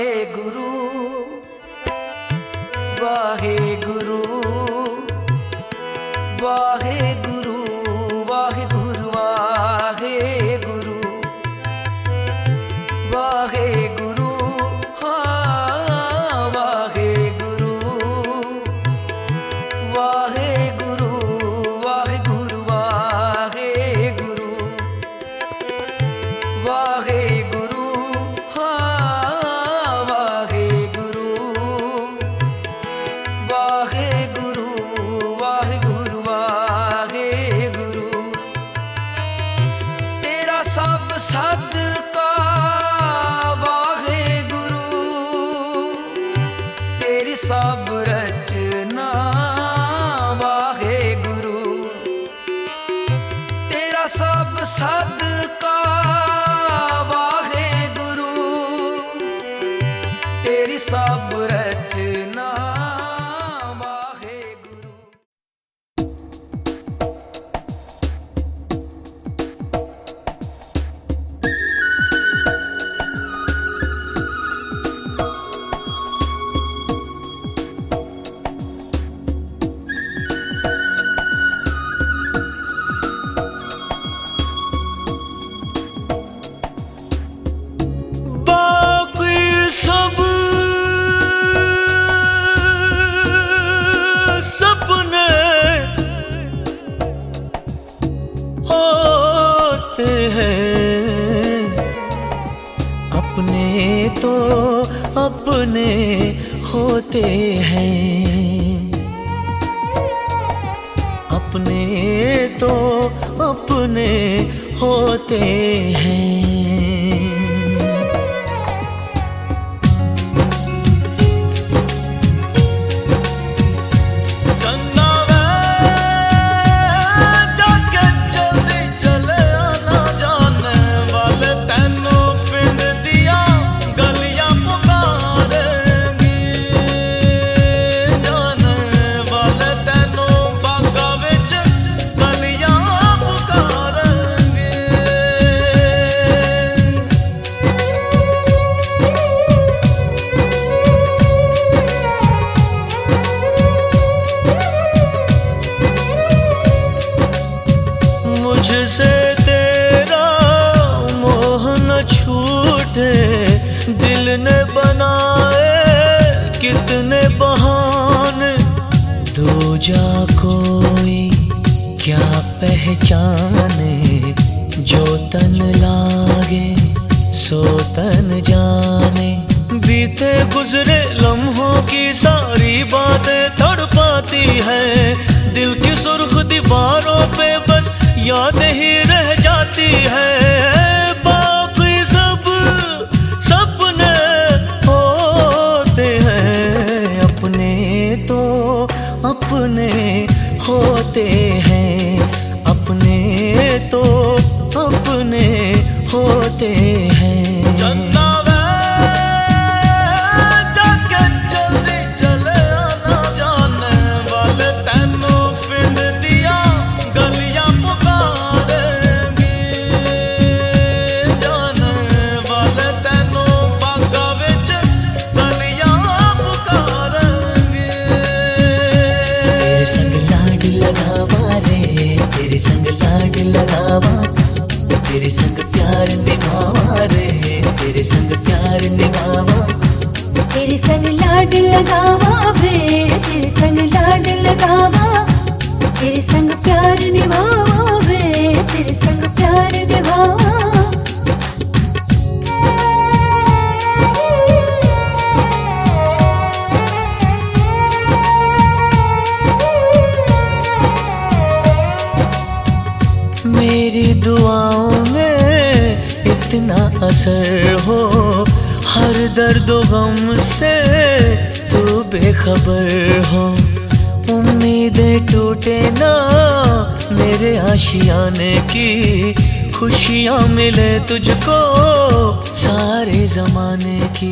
गुरु वाहे गुरु वाहे गुरु वाहे गुरु वाहे गुरु वाहे गुरु हाँ वाहे गुरु वाहे गुरु वाहे गुरु वाहे गुरु वाहे गुरु हाँ वाहे गुरु वाहे गुरु वाहे गुरु वाहे गुरु तेरा सब सदका वाहे गुरु तेरी सब रचना वाहे गुरु तेरा सब सदका वाहे गुरु तेरी सब रचना वाहे गुरु। बाकी सब सपने होते हैं अपने तो अपने होते हैं अपने तो अपने होते हैं। चन्ना वे जाके जल्दी चले आना जाने वाले तैनों पिंड दिया गलियां पुकारेंगी जाने वाले तैनों बागा विच गलियां पुकारेंगी। मुझसे तेरा मोह न छूटे दिल ने बनाए कितने बहाने दो जा कोई क्या पहचाने जो तन लागे सो तन जाने बीते गुजरे लम्हों की सारी बातें तड़पाती है दिल की सुर्ख दीवारों पे बस याद ही रह जाती है। बाकी सब सपने होते हैं अपने तो अपने होते हैं अपने तो अपने होते हैं। चन्ना वे जाके जल्दी चले आना जाने वाले तैनों पिंड दिया गलियां पुकारेंगी जाने वाले तैनों बागा विच गलियां पुकारेंगी। तेरे संग लाड लगावा रे तेरे संग लाड लगावा तेरे संग प्यार निभावा रे तेरे संग प्यार निभावा तेरे संग लाड लगावा वे तेरे संग लाड लगावा तेरे संग प्यार निभावा वे तेरे संग प्यार निभावा। मेरी दुआओं में इतना असर हो हर दर्द गम से तू बेखबर हो उम्मीदें टूटे ना मेरे आशियाने की खुशियाँ मिले तुझको सारे जमाने की।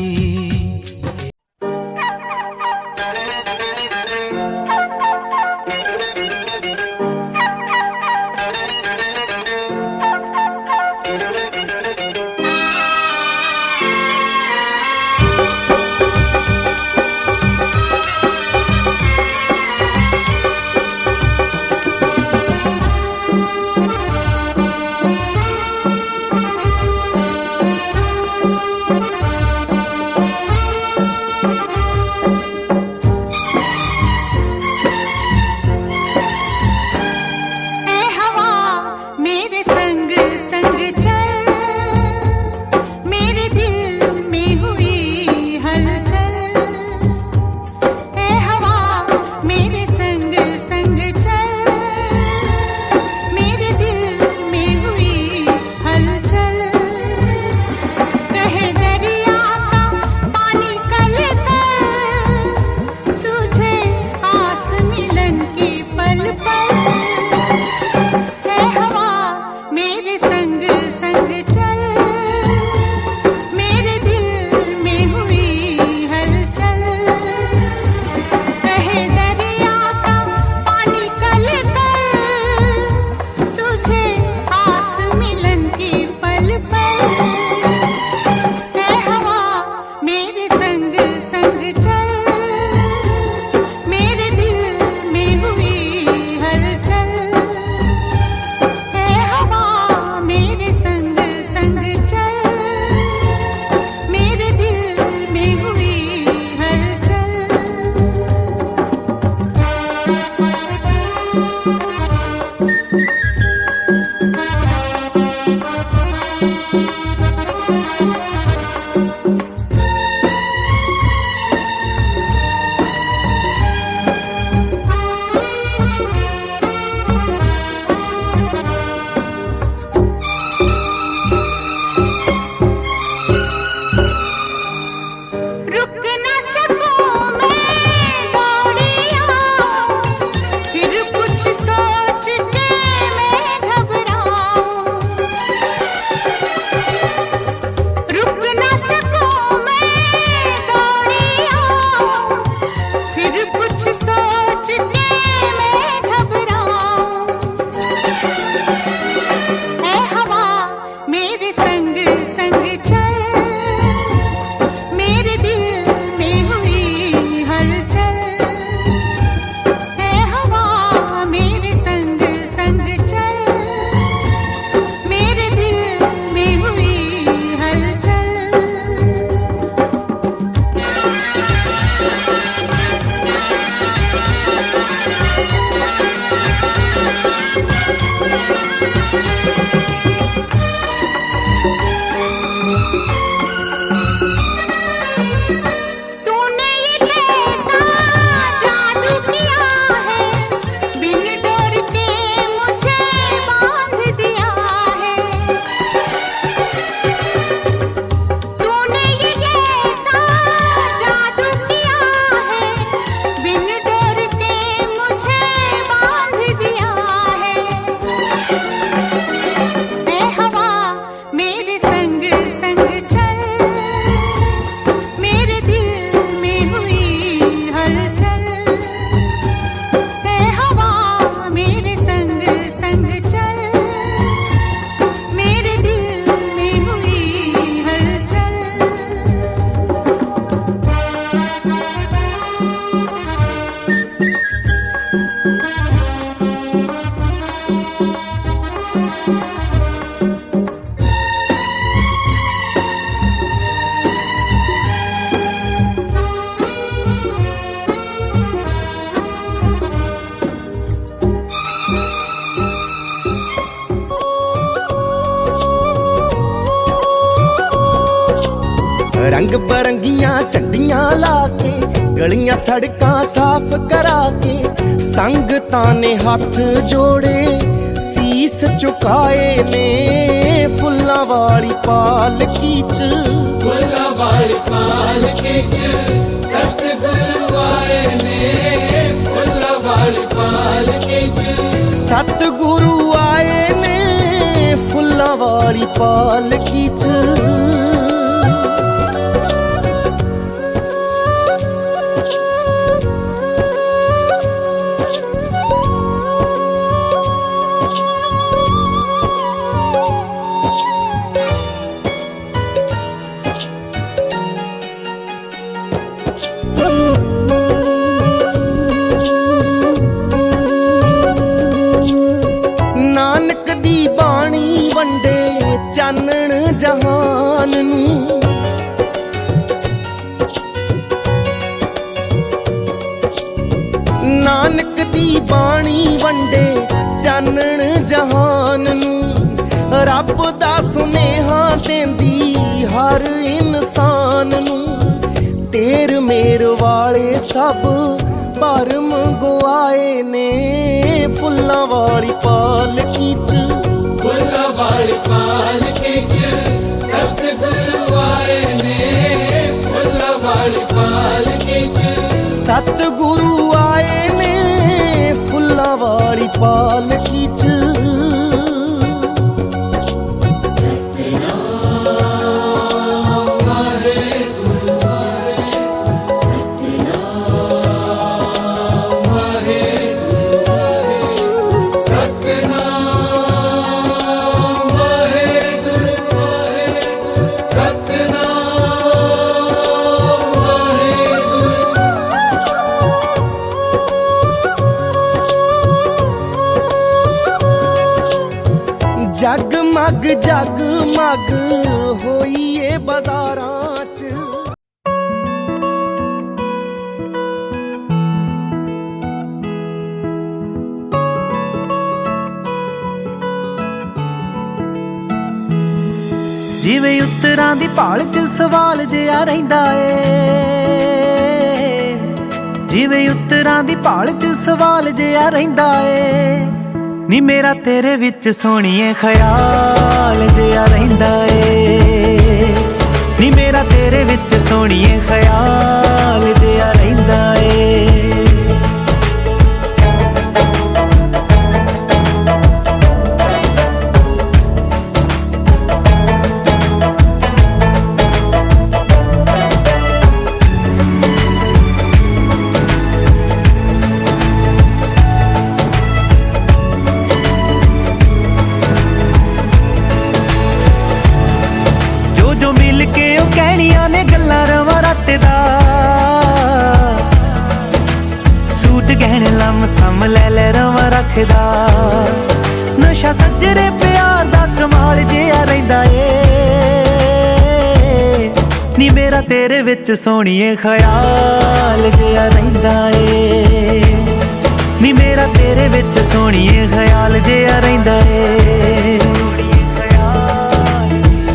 रंग बरंगियां झंडियां ला के गलियां सड़कां साफ करा के संगतां ने हथ जोड़े सीस झुकाए ने फुल्लां वाली पालकी च फुल्लां वाली पालकी च सतगुरु आए ने फुल्लां वाली पालकी च सतगुरु आए ने फुल्लां वाली पालकी च नानक दी बाणी वंडे चानण जहान नूं नानक दी बाणी वंडे चानण जहान नूं रब दा सुनेहा देंदी हर इंसान नूं तेर मेर वाले सब भरम गुआए ने फुल्लां वाली पालकी च फुल्लां वाली पालकी च सतगुरु आए ने फुल्लां वाली पालकी च सतगुरु आए ने फुल्लां वाली पालकी च जगमग जगमग होइए बाजारां च ਜਿਵੇਂ ਉੱਤਰਾਂ ਦੀ ਭਾਲ 'ਚ ਸਵਾਲ ਜਿਹਾ ਰਹਿੰਦਾ ਏ ਜਿਵੇਂ ਉੱਤਰਾਂ ਦੀ ਭਾਲ 'ਚ ਸਵਾਲ ਜਿਹਾ ਰਹਿੰਦਾ ਏ ਨੀ ਮੇਰਾ ਤੇਰੇ ਵਿੱਚ ਸੋਹਣੀਏ ਖਿਆਲ ਜਿਹਾ ਰਹਿੰਦਾ ਏ ਨੀ ਮੇਰਾ ਤੇਰੇ ਵਿੱਚ ਸੋਹਣੀਏ ਖਿਆਲ ਜਿਹਾ ਰਹਿੰਦਾ ਏ ਨੇ ਗੱਲਾਂ ਰਵਾਂ ਰੱਟਦਾ ਸੂਟ ਗਹਿਣੇ ਲੰਮ ਸਮ ਲੈ ਲੈ ਰਵਾਂ ਰੱਖਦਾ ਨਸ਼ਾ ਸੱਜਰੇ ਪਿਆਰ ਦਾ ਕਮਾਲ ਜਿਹਾ ਰਹਿੰਦਾ ਏ ਨੀ ਮੇਰਾ ਤੇਰੇ ਵਿੱਚ ਸੋਹਣੀਏ ਖਿਆਲ ਜਿਹਾ ਰਹਿੰਦਾ ਏ ਨੀ ਮੇਰਾ ਤੇਰੇ ਵਿੱਚ ਸੋਹਣੀਏ ਖਿਆਲ ਜਿਹਾ ਰਹਿੰਦਾ ਏ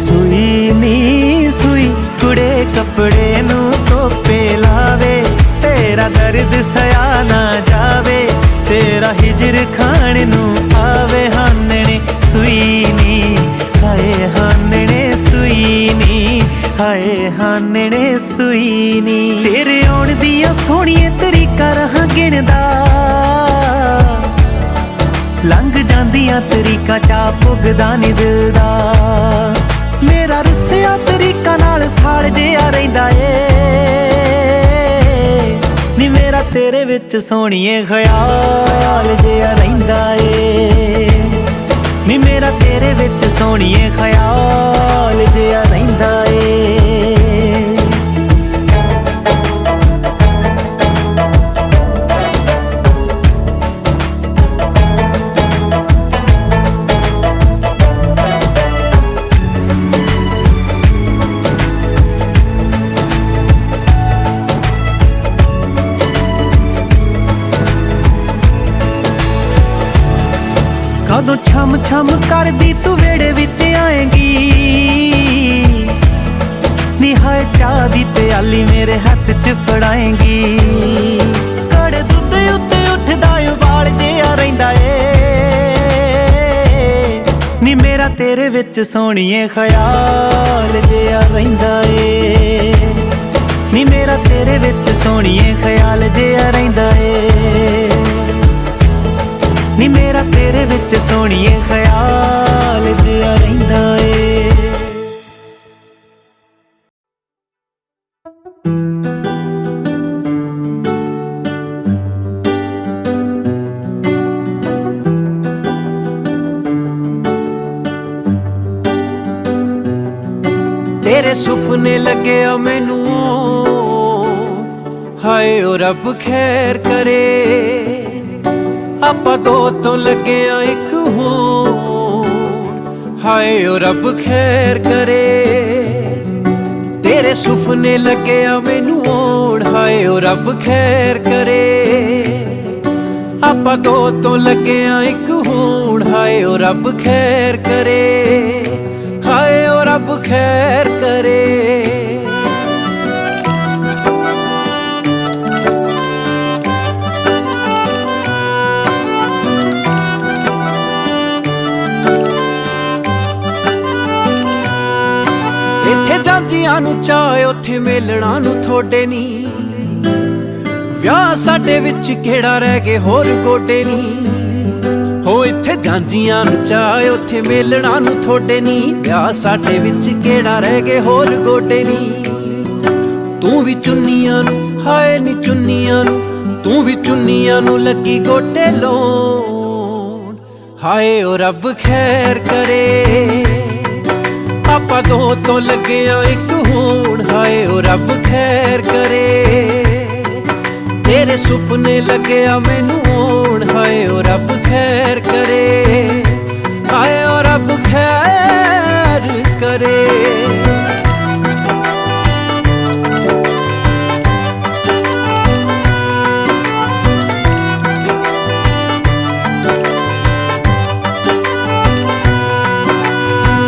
ਸੂਈ ਨੀ ਸੂਈ ਕੁੜੇ ਕੱਪੜੇ ਨੂੰ ਧੋਪੇ ਲਾਵੇ ਤੇਰਾ ਦਰਦ ਸਿਆ ਨਾ ਜਾਵੇ ਤੇਰਾ ਹਿਜਰ ਖਾਣ ਨੂੰ ਆਵੇ ਹਾਨਣੇ ਸੂਈ ਨੀ ਹਾਏ ਹਾਨਣੇ ਸੂਈ ਨੀ ਹਾਏ ਹਾਨਣੇ ਸੂਈ ਨੀ ਤੇਰੇ ਆਉਣ ਦੀਆਂ ਸੋਹਣੀਆਂ ਤਰੀਕਾਂ ਰਹਾਂ ਗਿਣਦਾ ਲੰਘ ਜਾਂਦੀਆਂ ਤਰੀਕਾਂ ਚਾ ਪੁੱਗਦਾ ਨੀ ਦਿਲ ਦਾ ਮੇਰਾ ਰੁੱਸਿਆ ਤਰੀਕਾ ਨਾਲ ਸਾਲ ਜਿਹਾ ਰਹਿੰਦਾ ਏ ਨੀ ਮੇਰਾ ਤੇਰੇ ਵਿੱਚ ਸੋਹਣੀਏ ਖਿਆਲ ਜਿਹਾ ਰਹਿੰਦਾ ਏ ਨੀ ਮੇਰਾ ਤੇਰੇ ਵਿੱਚ ਸੋਹਣੀਏ ਖਿਆਲ ਜਿਹਾ ਰਹਿੰਦਾ ਏ ਕਦੋਂ ਛਮ ਛਮ ਕਰਦੀ ਤੂੰ ਵੇੜੇ ਵਿੱਚ ਆਏਂਗੀ ਨੀ ਹਾਏ चाह दी प्याली मेरे हथ च फड़ाएंगी कड़े दुध उत्ते उठदा उबाल जिहा रहिंदा ए नी मेरा तेरे विच सोहणीए ख्याल जिहा रहिंदा ए नी मेरा तेरे विच सोहणीए ख्याल जिहा रहिंदा ए नी मेरा तेरे विच सोहणीए ख्याल जिहा रहिंदा ए तेरे सुपने लगे आ मैनू हाय ओ रब खैर करे आपां दो तो लगे आ एक होर हाय ओ रब खैर करे तेरे सुपने लगे आ मैनू हाय ओ रब खैर करे आपां दो तो लगे आ एक होर हाय ओ रब खैर करे हाय ओ रब खैर करे इत्थे ਜਾਂਦੀਆਂ ਨੂੰ ਚਾਹ ਉੱਥੇ ਮੇਲਣਾ ਨੂੰ ਥੋੜੇ ਨੀ ਵਿਆਹ ਸਾਡੇ ਵਿੱਚ ਕਿਹੜਾ ਰਹਿ ਗਏ ਹੋਰ ਗੋਡੇ ਨੀ ਹੋ ਇੱਥੇ ਜਾਂਦੀਆਂ ਨੂੰ ਚਾਹ ਉੱਥੇ ਮੇਲਣਾ ਨੂੰ ਥੋੜੇ ਨੀ ਵਿਆਹ ਸਾਡੇ ਵਿੱਚ ਕਿਹੜਾ ਰਹਿ ਗਏ ਹੋਰ ਗੋਡੇ ਨੀ ਤੂੰ ਵੀ ਚੁੰਨੀਆਂ ਨੂੰ ਹਾਏ ਨੀ ਚੁੰਨੀਆਂ ਨੂੰ ਤੂੰ ਵੀ ਚੁੰਨੀਆਂ ਨੂੰ ਲੱਗੀ ਗੋਟੇ ਲਾਉਣ ਹਾਏ ਓ ਰੱਬ ਖੈਰ ਕਰੇ ਆਪਾਂ ਦੋ ਤੋਂ ਲੱਗਿਆ ਇੱਕ ਹੋਣ ਹਾਏ ਓ ਰੱਬ ਖੈਰ ਕਰੇ तेरे सुपने लगे आ मैनू होण हाय ओ रब खैर करे हाय ओ रब खैर करे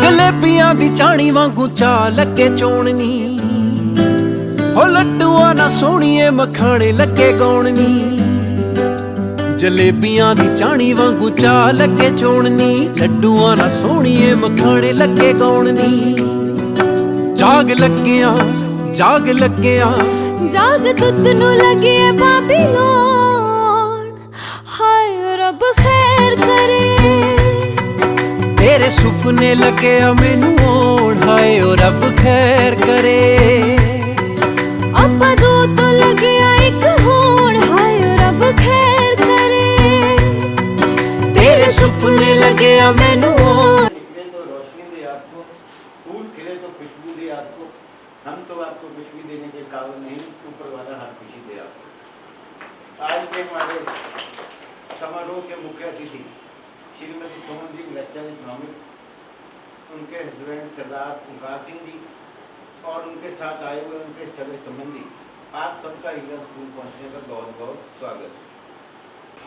जलेबियां दी चाणी वांगू चा लगे चोणनी हो लड्डूआ ना सोहणीए मखाने लगे गौणनी जलेबियां दी चाणी वांगू चा लगे चोणनी लड्डूआ ना सोहणीए मखाने लगे गौणनी जाग लग्गिया जाग दुध नू लगे बाबीलोन हाय रब खैर करे तेरे सुपने लगे मैनू होण हाय ओ रब खैर करे ਆਪਾਂ ਦੋ ਤੋਂ ਲੱਗਿਆ ਇੱਕ ਹੋਣ ਹਾਏ ਰੱਬ ਖੈਰ ਕਰੇ ਤੇਰੇ ਸੁਪਨੇ ਲੱਗਿਆ ਮੈਨੂੰ निकले तो रोशनी दे आपको फूल खिले तो खुशबू दे आपको हम तो आपको कुछ भी देने के काबिल नहीं ऊपर वाला हर खुशी दे आपको आज के हमारे समारोह के मुख्य अतिथि श्रीमती सोमनदीप लेक्चर इकोनॉमिक्स उनके हस्बैंड सरदार ओंकार सिंह जी और उनके साथ आए हुए उनके सगे संबंधी आप सबका हीरा स्कूल पहुंचने का बहुत बहुत स्वागत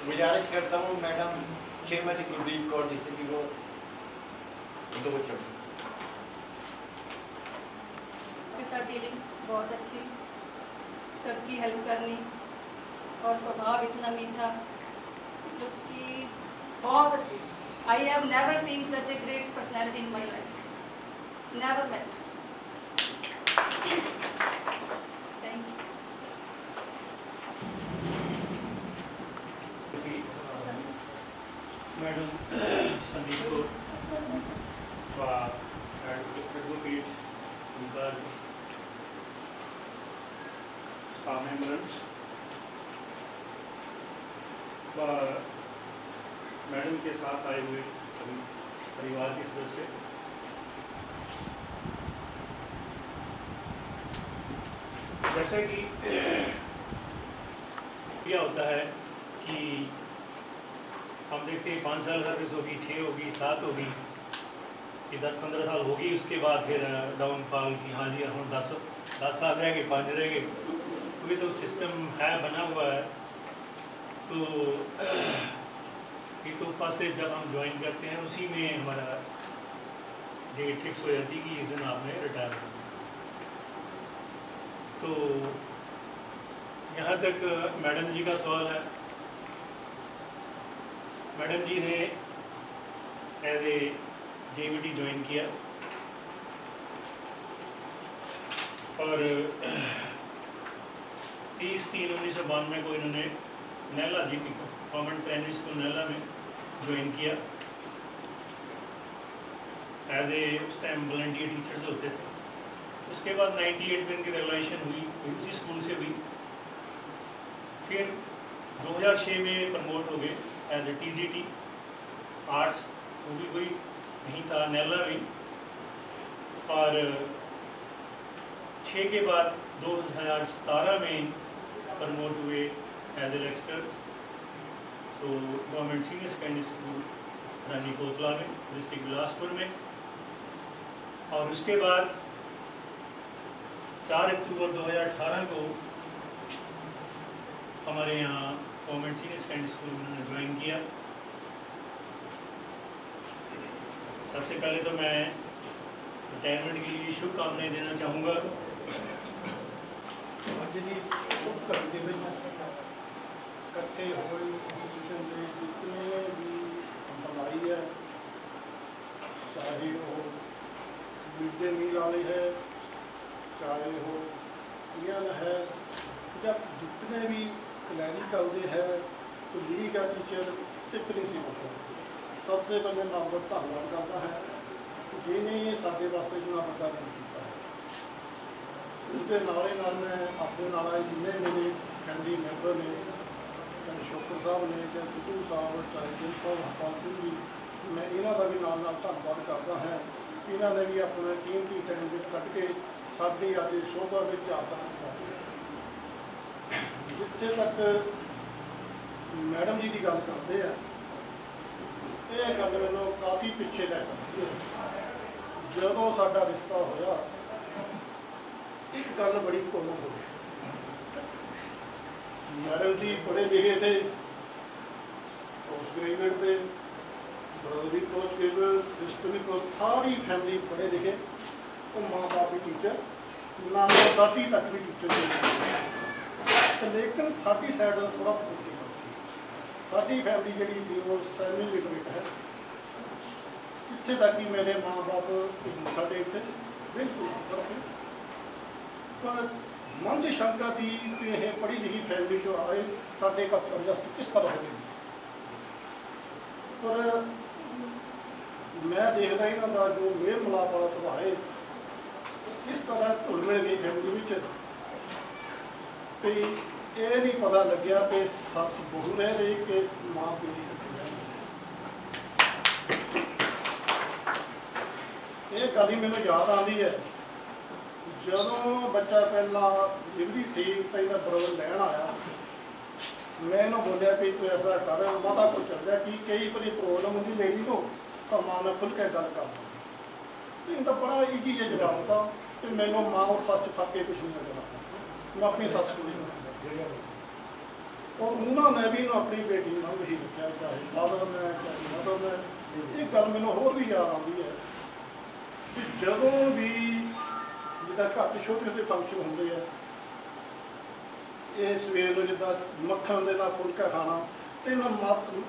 गुजारिश करता हूँ मैडम श्रीमती कुलदीप कौर जी से कि वो दो बच्चों के साथ डीलिंग बहुत अच्छी सबकी हेल्प करनी और स्वभाव इतना मीठा जो कि बहुत अच्छी I have never seen such a great personality in my life never met thank you madam Sandeep को एडवोकेट उनका स्टाफ मेंबर्स मैडम के साथ आए हुए सभी परिवार के सदस्य जैसा कि क्या होता है कि हम देखते हैं 5 साल सर्विस होगी 6 होगी 7 होगी कि 10-15 साल होगी उसके बाद फिर डाउनफॉल की हाँ जी हम 10 साल रह गए 5 रह गए अभी तो सिस्टम है बना हुआ है तो ये तो फर्स्ट जब हम ज्वाइन करते हैं उसी में हमारा डेट फिक्स हो जाती है कि इस दिन आपने रिटायर करना तो यहाँ तक मैडम जी का सवाल है। मैडम जी ने एज ए JVT ज्वाइन किया और 30/3/1992 को इन्होंने नैला GP गवर्नमेंट प्राइमरी स्कूल नैला में ज्वाइन किया एज ए, उस टाइम वॉलंटियर टीचर्स होते थे। उसके बाद 98 में इनकी रेगुलेशन हुई, उसी स्कूल से हुई। फिर 2006 में प्रमोट हो गए एज ए TCT आर्ट्स, वो भी कोई नहीं था नैला में। और 6 के बाद 2017 में प्रमोट हुए एज ए लेक्चरर तो गवर्नमेंट सीनियर सेकेंडरी स्कूल रानी कोतला में, डिस्ट्रिक्ट बिलासपुर में। और उसके बाद 4 अक्टूबर 2018 को हमारे यहाँ गवर्नमेंट सीनियर सेकेंडरी स्कूल में उन्होंने ज्वाइन किया। सबसे पहले तो मैं रिटायरमेंट के लिए शुभकामनाएं देना चाहूँगा। ਅੱਜ ਦੀ ਸ਼ੁਭ ਘੜੀ ਦੇ ਵਿੱਚ ਇਕੱਠੇ ਹੋਏ ਇਸ ਇੰਸਟੀਟਿਊਸ਼ਨ ਦੇ ਜਿਤਨੇ ਵੀ employee ਹੈ, ਚਾਹੇ ਉਹ ਮਿਡ ਡੇ ਮੀਲ ਵਾਲੇ ਹੈ, ਚਾਹੇ ਉਹ ਈਐਨ ਹੈ, ਜਾਂ ਜਿਤਨੇ ਵੀ ਕਲੈਰੀਕਲ ਦੇ ਹੈ, ਲੀਗ ਹੈ, ਟੀਚਰ ਤੇ ਪ੍ਰਿੰਸੀਪਲ ਸਭ ਤੋਂ ਪਹਿਲੇ ਮੈਂ ਬਹੁਤ ਧੰਨਵਾਦ ਕਰਦਾ ਹਾਂ ਜਿਹਨੇ ਸਾਡੇ ਵਾਸਤੇ ਜਿਹੜਾ ਵੱਡਾ ਕੰਮ ਕੀਤਾ ਹੈ। उसके नाले नाल मैं अपने नाल आए जिन्हें मेरे फैमिली मैंबर ने, चाहे शोकर साहब ने, चाहे सिद्धू साहब, चाहे दिल साहब, हरपाल सिंह जी, मैं इन्हों का भी नाल धन्यवाद करता है। इन्होंने भी अपना कीमती टाइम कट के साड़ी आज शोभा में चार चांद पाए। जिथे तक मैडम जी की गल करते हैं, ये गल मैनू काफ़ी पिछे लै जाती है। जदों साडा रिश्ता होया एक गल बड़ी कॉमन हो गई। मैडम जी पढ़े लिखे थे, पोस्ट ग्रेजुएट थे, ब्रदर भी पोस्ट ग्रेजुएट, सिस्टर भी पोस्ट, सारी फैमिली पढ़े लिखे, तो माँ बाप भी टीचर, नाना दादी तक भी टीचर थे। लेकिन साडी साइड थोड़ा पुट्टी साडी फैमिली जी थी वो सैमी लिटरेट है। इत्थे तक कि मेरे माँ बाप साढ़े इतने बिल्कुल ऊपर थे, पर मन से शंका थी कि यह पढ़ी लिखी फैमिली जो आए साढ़े का एडजस्ट किस तरह हो गई। पर मैं देखता इन्हों का जो मेल मिलाप वाला सुभाव है किस तरह घुल मिल गई फैमिली में, ये नहीं पता लग्या कि सस बहू रह रही कि माँ पीढ़ी ये गल ही मैंने याद आती है। ਜਦੋਂ ਬੱਚਾ ਪਹਿਲਾਂ ਡਿਗਰੀ थी ਪਹਿਲਾਂ ਬਰੋਲ ਲੈਣ ਆਇਆ, मैं ਇਹਨੂੰ ਬੋਲਿਆ ਕਿ ਤੂੰ ਐਸਾ ਕਰ, ਮਾਤਾ ਕੋਲ ਚੱਲ ਜਾ ਕਿ ਕਈ ਵਾਰੀ ਪ੍ਰੋਬਲਮ ਹੁੰਦੀ ਲੇਡੀ ਨੂੰ ਤਾਂ ਮਾਂ ਨਾਲ ਖੁੱਲ੍ਹ ਕੇ ਗੱਲ ਕਰ ਤੇ ਇਹਦਾ ਬੜਾ ਈਜੀ ਜਿਹਾ ਜਵਾਬ ਦਿੱਤਾ ਕਿ ਮੈਨੂੰ ਮਾਂ ਔਰ ਸੱਚ ਫਰਕ ਕੇ ਕੁਛ ਨਹੀਂ ਨਜ਼ਰ ਆਉਂਦਾ, ਮੈਂ ਆਪਣੀ ਸੱਸ ਕੋਲ और उन्होंने भी अपनी बेटी में ही रखा, चाहे फादर में चाहे मदर में। एक गल मैनू होर भी याद आती है कि जदों भी जिदा घर छोटे छोटे फंक्शन होंगे है, ये सवेर को जिदा मक्खन के नाल फुलका खाना तो इन्हें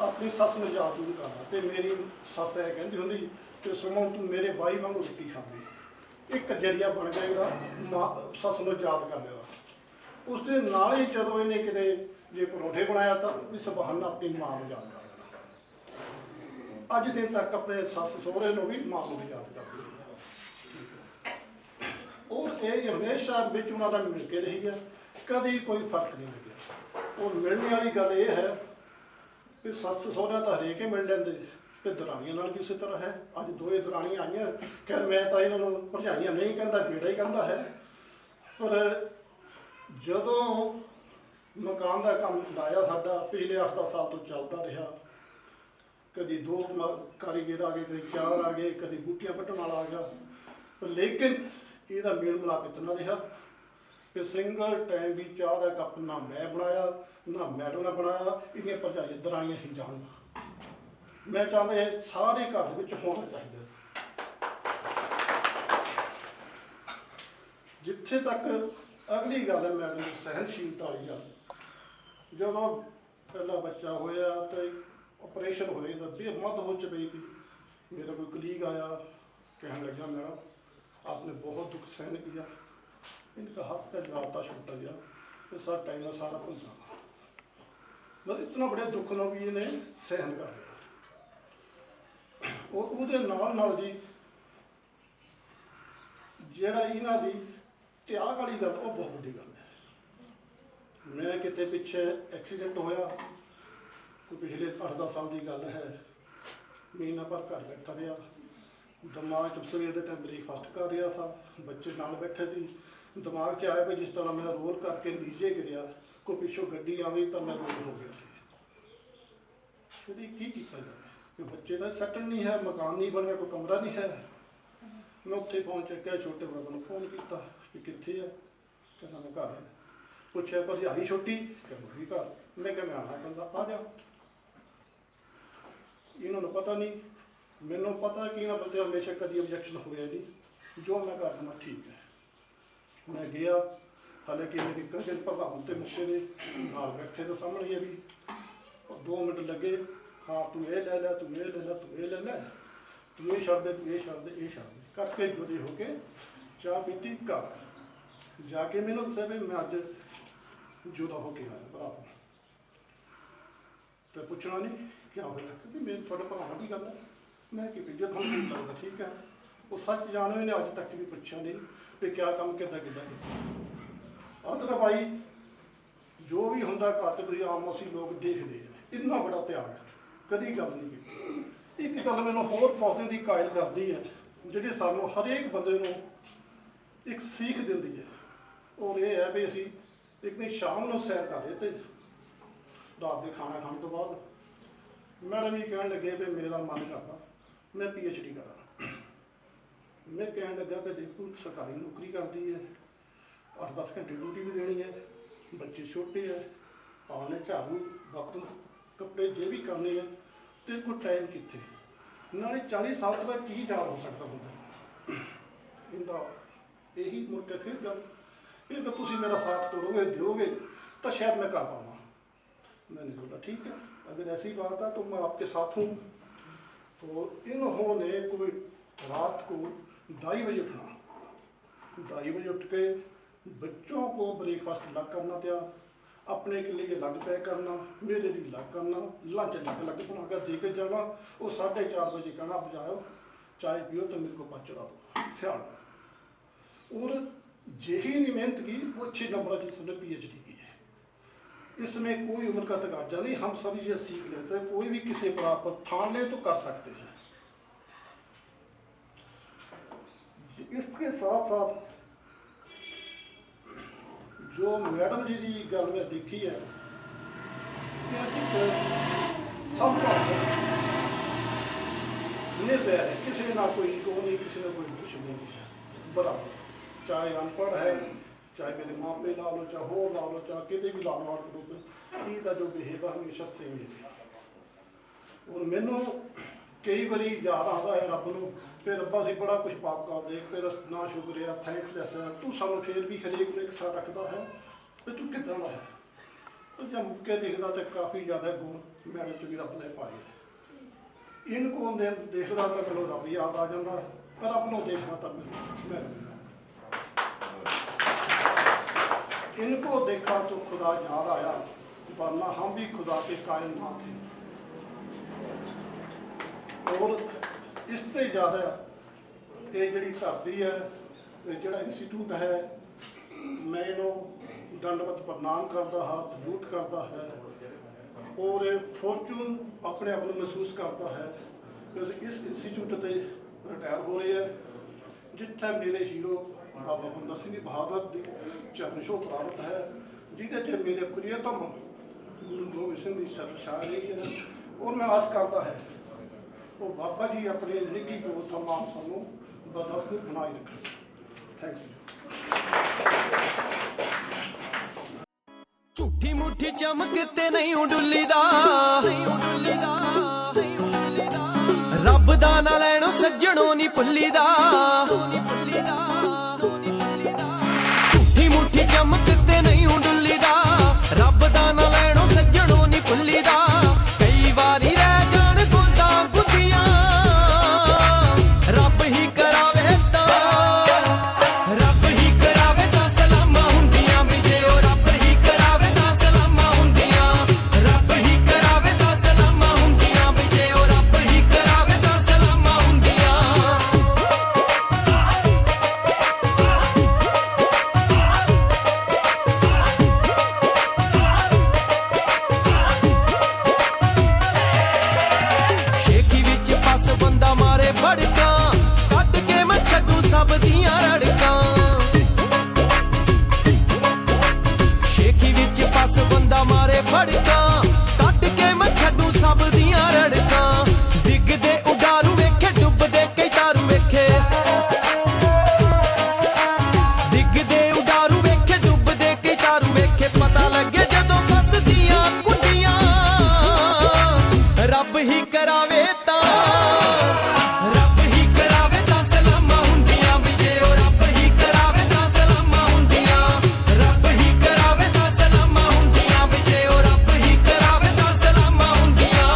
अपनी सस में याद जरूर करना। तो मेरी सस है कहती होंगी कि सुमन तू मेरे बाई वांगू रोटी खावे, एक जरिया बन गया माँ सस में याद करने का। उसके नाल ही जदों इन्हें किते जे परौंठे बनाया तो इस बहाना अपनी माँ को याद कर लेना। अज दिन तक अपने सस सहुरे को भी माँ को याद करती है और ये हमेशा बिच उन्होंने मिल के रही है, कभी कोई फर्क नहीं लगे। और मिलने वाली गल ये है कि सस सहुरे तो हरेक ही मिल लेंगे, तो दरानियों नाल भी इस तरह है। अज दो दरानियां आईयां, खैर मैं तो इन्होंने भरजाइयां नहीं कहता, बेड़ा ही कहता है। पर जदों मकान का काम लाया साडा पिछले 8-10 साल तो चलता रहा, कभी 2 कारीगर आ गए, कभी 4 आ गए, कभी बूटियां पट्टन वाला आ गया। पर लेकिन इसका मेल मिलाप इतना रहा कि सिंगल टाइम भी चाह का कप ना मैं बनाया ना मैडम ने बनाया, इन्हें भरजाई दरानियां ही जान। मैं चाहता सारे घर में होना चाहिए। जिथे तक ਅਗਲੀ ਗੱਲ ਹੈ ਮੈਡਮ ਦੀ ਸਹਿਨਸ਼ੀਲਤਾ ਵਾਲੀ ਗੱਲ। ਜਦੋਂ ਪਹਿਲਾ ਬੱਚਾ ਹੋਇਆ ਤੇ ऑपरेशन होए तो बेमद हो चुकी थी। मेरा कोई कलीग आया, कहने लगा मैडम आपने बहुत दुख सहन किया। इनका हंस का जवाब था छोटा गया तो सारा टाइम सारा भूल जाना, मतलब इतना बड़े दुख ना भी इन्हें सहन कर लिया। और उहदे नाल जी ਜਿਹੜਾ ਇਹਨਾਂ ਦੀ त्याग वाली गल वो बहुत बड़ी गल है। मैं किते पिछे एक्सीडेंट होया, कोई पिछले 8-10 साल की गल है, महीना भर घर बैठा रहा, दिमाग च सवेर के टाइम ब्रेकफास्ट कर रहा था, बच्चे नाल बैठे थे, दिमाग च आया भी जिस तरह मैं रोल करके नीचे गिरिया, कोई पिछों गड्डी आ गई तो मैं रोल हो गया की किया जाए, कोई बच्चे का सैटल नहीं है, मकान नहीं बनया, कोई कमरा नहीं है। मैं उत्थे फोन चुक्या, छोटे बाबा ने फोन किया कि कितने है, कहना मैं घर है, पूछा भरजाई छोटी, कहना भी घर, मैं क्या मैं आना, कहता आ जा। इन्होंने पता नहीं, मैनू पता कि इन्होंने बंदे हमेशा कभी ऑब्जेक्शन होया नहीं, जो मैं कर दूँ ठीक है। मैं गया, हालांकि मेरी कजन प्रधान तो मुक्के दे नाल बैठे तो सामने ही भी 2 मिनट लगे, हाँ तू ये ले लै, तू ये ले लै, तू ये ले लै, तू ये छड़ दे, तू ये छड़ दे, ये छड़ दे करके जुदे होके चाह पीती घर जाके मैंने दसा भी मैं अज जुदा होके आया भरा तो पूछना नहीं क्या होया, क्योंकि मेरे थोड़े भरावां की गल है, मैं कि जो थोड़ा ठीक लगता ठीक है। वो सच जानो इन्हें अज तक भी पूछा नहीं भी क्या काम किदा अदरवाइज जो भी होंदा घर च तुसीं आम असीं लोग देखते हैं, इन्ना बड़ा त्याग कभी गल नहीं की। एक गल मैनूं होर पौधे की कायल करती है जी सानू हरेक बंदे नूं एक सीख दिंदी है, और यह है भी असीं एक दिन शाम को सैर कर रहे थे, रात के खाना खाने तो बाद मैडम जी कह लगे भी मेरा मन करता मैं PhD करा। मैं कह लगा भी देखो सरकारी नौकरी करती है, 8-10 घंटे ड्यूटी भी देनी है, बच्चे छोटे है, पाने झाड़ू बर्तन कपड़े जो भी करने हैं, तो कोई टाइम कितने नाले 40 साल तक की याद हो सकता बंदा इनका यही मुड़ के फिर गल फिर तुम मेरा साथ करोगे दोगे तो शायद मैं कर पाऊँ। मैंने बोला ठीक है, अगर ऐसी बात है तो मैं आपके साथ हूँ। तो इन्होंने कोई रात को 2:30 बजे उठना, 2:30 बजे उठ के बच्चों को ब्रेकफास्ट अलग करना था, अपने के लिए अलग पैक करना, मेरे लिए अलग करना, लंच अलग बना कर दे के जाना, वो 4:30 बजे कहना बजाओ चाय पियो तो मेरे को पास चढ़ा दो सियाल। और यही नहीं मेहनत की वो अच्छे नंबर से उसने PhD की है। इसमें कोई उम्र का तकाजा नहीं, हम सभी ये सीख लेते हैं, कोई भी किसी बराबर ठान ले तो कर सकते हैं। इसके साथ साथ जो मैडम जी की गल मैं देखी है सब निर्भय है, किसी ना कोई ईगो नहीं, किसी ने कोई दुश्मनी नहीं है, बराबर चाहे अनपढ़ है, चाहे मेरे माँ पे ला लो, चाहे होर ला लो, चाहे कितने भी ला लो ग्रुप, इसका जो बिहेव हमेशा सेम है। और मैनू कई बारी याद आता है रब नूं फिर रब्बा से बड़ा कुछ पाप कर दे, तेरा ना शुक्रिया थैंक्सलैस है, तू सानू फिर भी हरेक ने एक साथ रखता है तो तू कितना है। तो जब मुक्के देखता तो काफ़ी ज़्यादा गुण मैंने च भी रब ने पाए है। इनको देखता तो मैनू रब याद आ जाता, पर रब नूं देखना तो मैं इनको देखा तो खुदा याद आया, वरना हम भी खुदा के कायल ना थे। और इससे ज़्यादा ये जी धरती है, जोड़ा इंस्टीट्यूट है, मैं इन्हों दंडवत प्रणाम करता हाँ, सल्यूट करता है। और फॉर्चून अपने आप को महसूस करता है कि इस इंस्टीट्यूट से रिटायर हो रहे हैं, जिथे मेरे हीरो बाबा बंदा सिंह बहादुर की चरण छो प्राप्त है, जिसे मेरे प्रियतम गुरु गोबिंद सिंह की शायरी है। और मैं आस करता है वो बाबा जी अपने निकी को तमाम सानू बदस्त बनाए रखें। Thanks you. झूठी मुठी चमकते नहीं डुल्लीदा, रब दा ना लैनो सज्जणों नी भुल्लीदा। झूठी मुठी झूठी चमक ते नहीं उडली दा रब दा ना लैणो सज्जणों नी भुल्ली दा कई वारी रह जान गोंदा गुंदियां रब ही करावे तां सलामां हुंदियां भी जे ओ रब ही करावे तां सलामां हुंदियां रब ही करावे तां सलामां हुंदियां भी जे ओ रब ही करावे तां सलामां हुंदियां शेखी विच फस बंदा मारे भड़कां कट के मैं छड्डू सब दियां रड़कां शेखी विच फस बंदा मारे भड़कां कट के मैं छड्डू सब दियां रड़कां डिगदे उडारू वेखे डुबदे कई तारू वेखे डिगदे उडारू वेखे डुबदे कई तारू वेखे पता लगे जदों फसदियां कुंडियां रब ही करावे तां सलामां हुंदियां भी जे ओ रब ही करावे तां सलामां हुंदियां रब ही करावे तां सलामां हुंदियां भी जे ओ रब ही करावे तां सलामां हुंदियां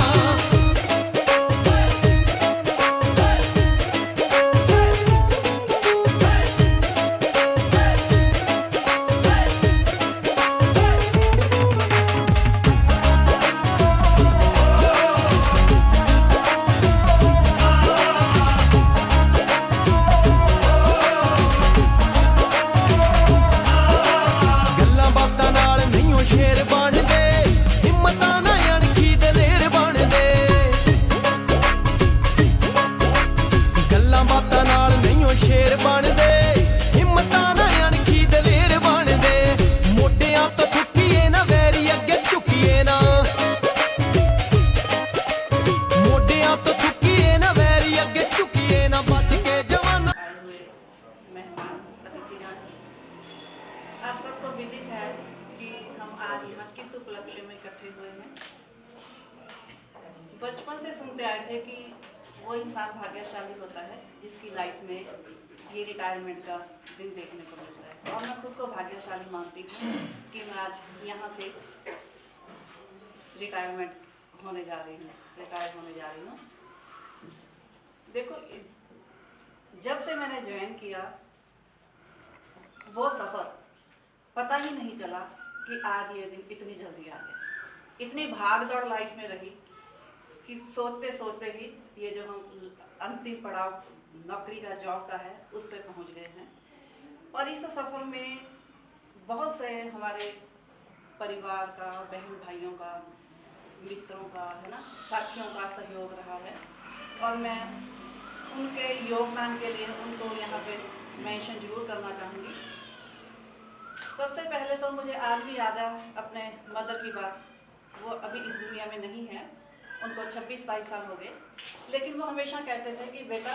ਗੱਲਾਂ ਬਾਤਾਂ ਨਾਲ ਨਹੀਂ ਉਹ ਸ਼ੇਰ ਬਣਦੇ ਹਿੰਮਤਾਂ ਨਾ ਅਣਖੀ ਦਲੇਰ ਬਣਦੇ ਗੱਲਾਂ ਬਾਤਾਂ ਨਾਲ ਨਹੀਂ ਉਹ ਸ਼ੇਰ ਬਣਦੇ ਹਿੰਮਤਾਂ ਨਾ ਅਣਖੀ ਦਲੇਰ ਬਣਦੇ ਮੋਢਿਆਂ ਤੋਂ ਥੁੱਕੀਏ ਨਾ ਵੈਰੀ ਅੱਗੇ ਝੁਕੀਏ ਨਾ ਮੋਢਿਆਂ ਤੋਂ ਥੁੱਕੀਏ ਨਾ ਵੈਰੀ ਅੱਗੇ ਝੁਕੀਏ ਨਾ ਬਚ ਕੇ ਜਵਾਨਾਂ आए हुए मेहमान अतिथिगण, आप सबको विदित है कि हम आज यहाँ किस उपलक्ष्य में इकट्ठे हुए हैं। बचपन से सुनते आए थे कि वो इंसान भाग्यशाली होता है जिसकी लाइफ में ये रिटायरमेंट का दिन देखने को मिलता है और मैं खुद को भाग्यशाली मानती हूँ कि मैं आज यहाँ से रिटायर होने जा रही हूँ। देखो, जब से मैंने ज्वाइन किया वो सफ़र पता ही नहीं चला कि आज ये दिन इतनी जल्दी आ गया। इतनी भाग दौड़ लाइफ में रही कि सोचते सोचते ही ये जो हम अंतिम पड़ाव नौकरी का, जॉब का है, उस पर पहुंच गए हैं। और इस सफ़र में बहुत से हमारे परिवार का, बहन भाइयों का, मित्रों का, है ना, साथियों का सहयोग रहा है और मैं उनके योगदान के लिए उनको यहाँ पे मेंशन जरूर करना चाहूँगी। सबसे पहले तो मुझे आज भी याद है अपने मदर की बात। वो अभी इस दुनिया में नहीं है, उनको 26-27 साल हो गए, लेकिन वो हमेशा कहते थे कि बेटा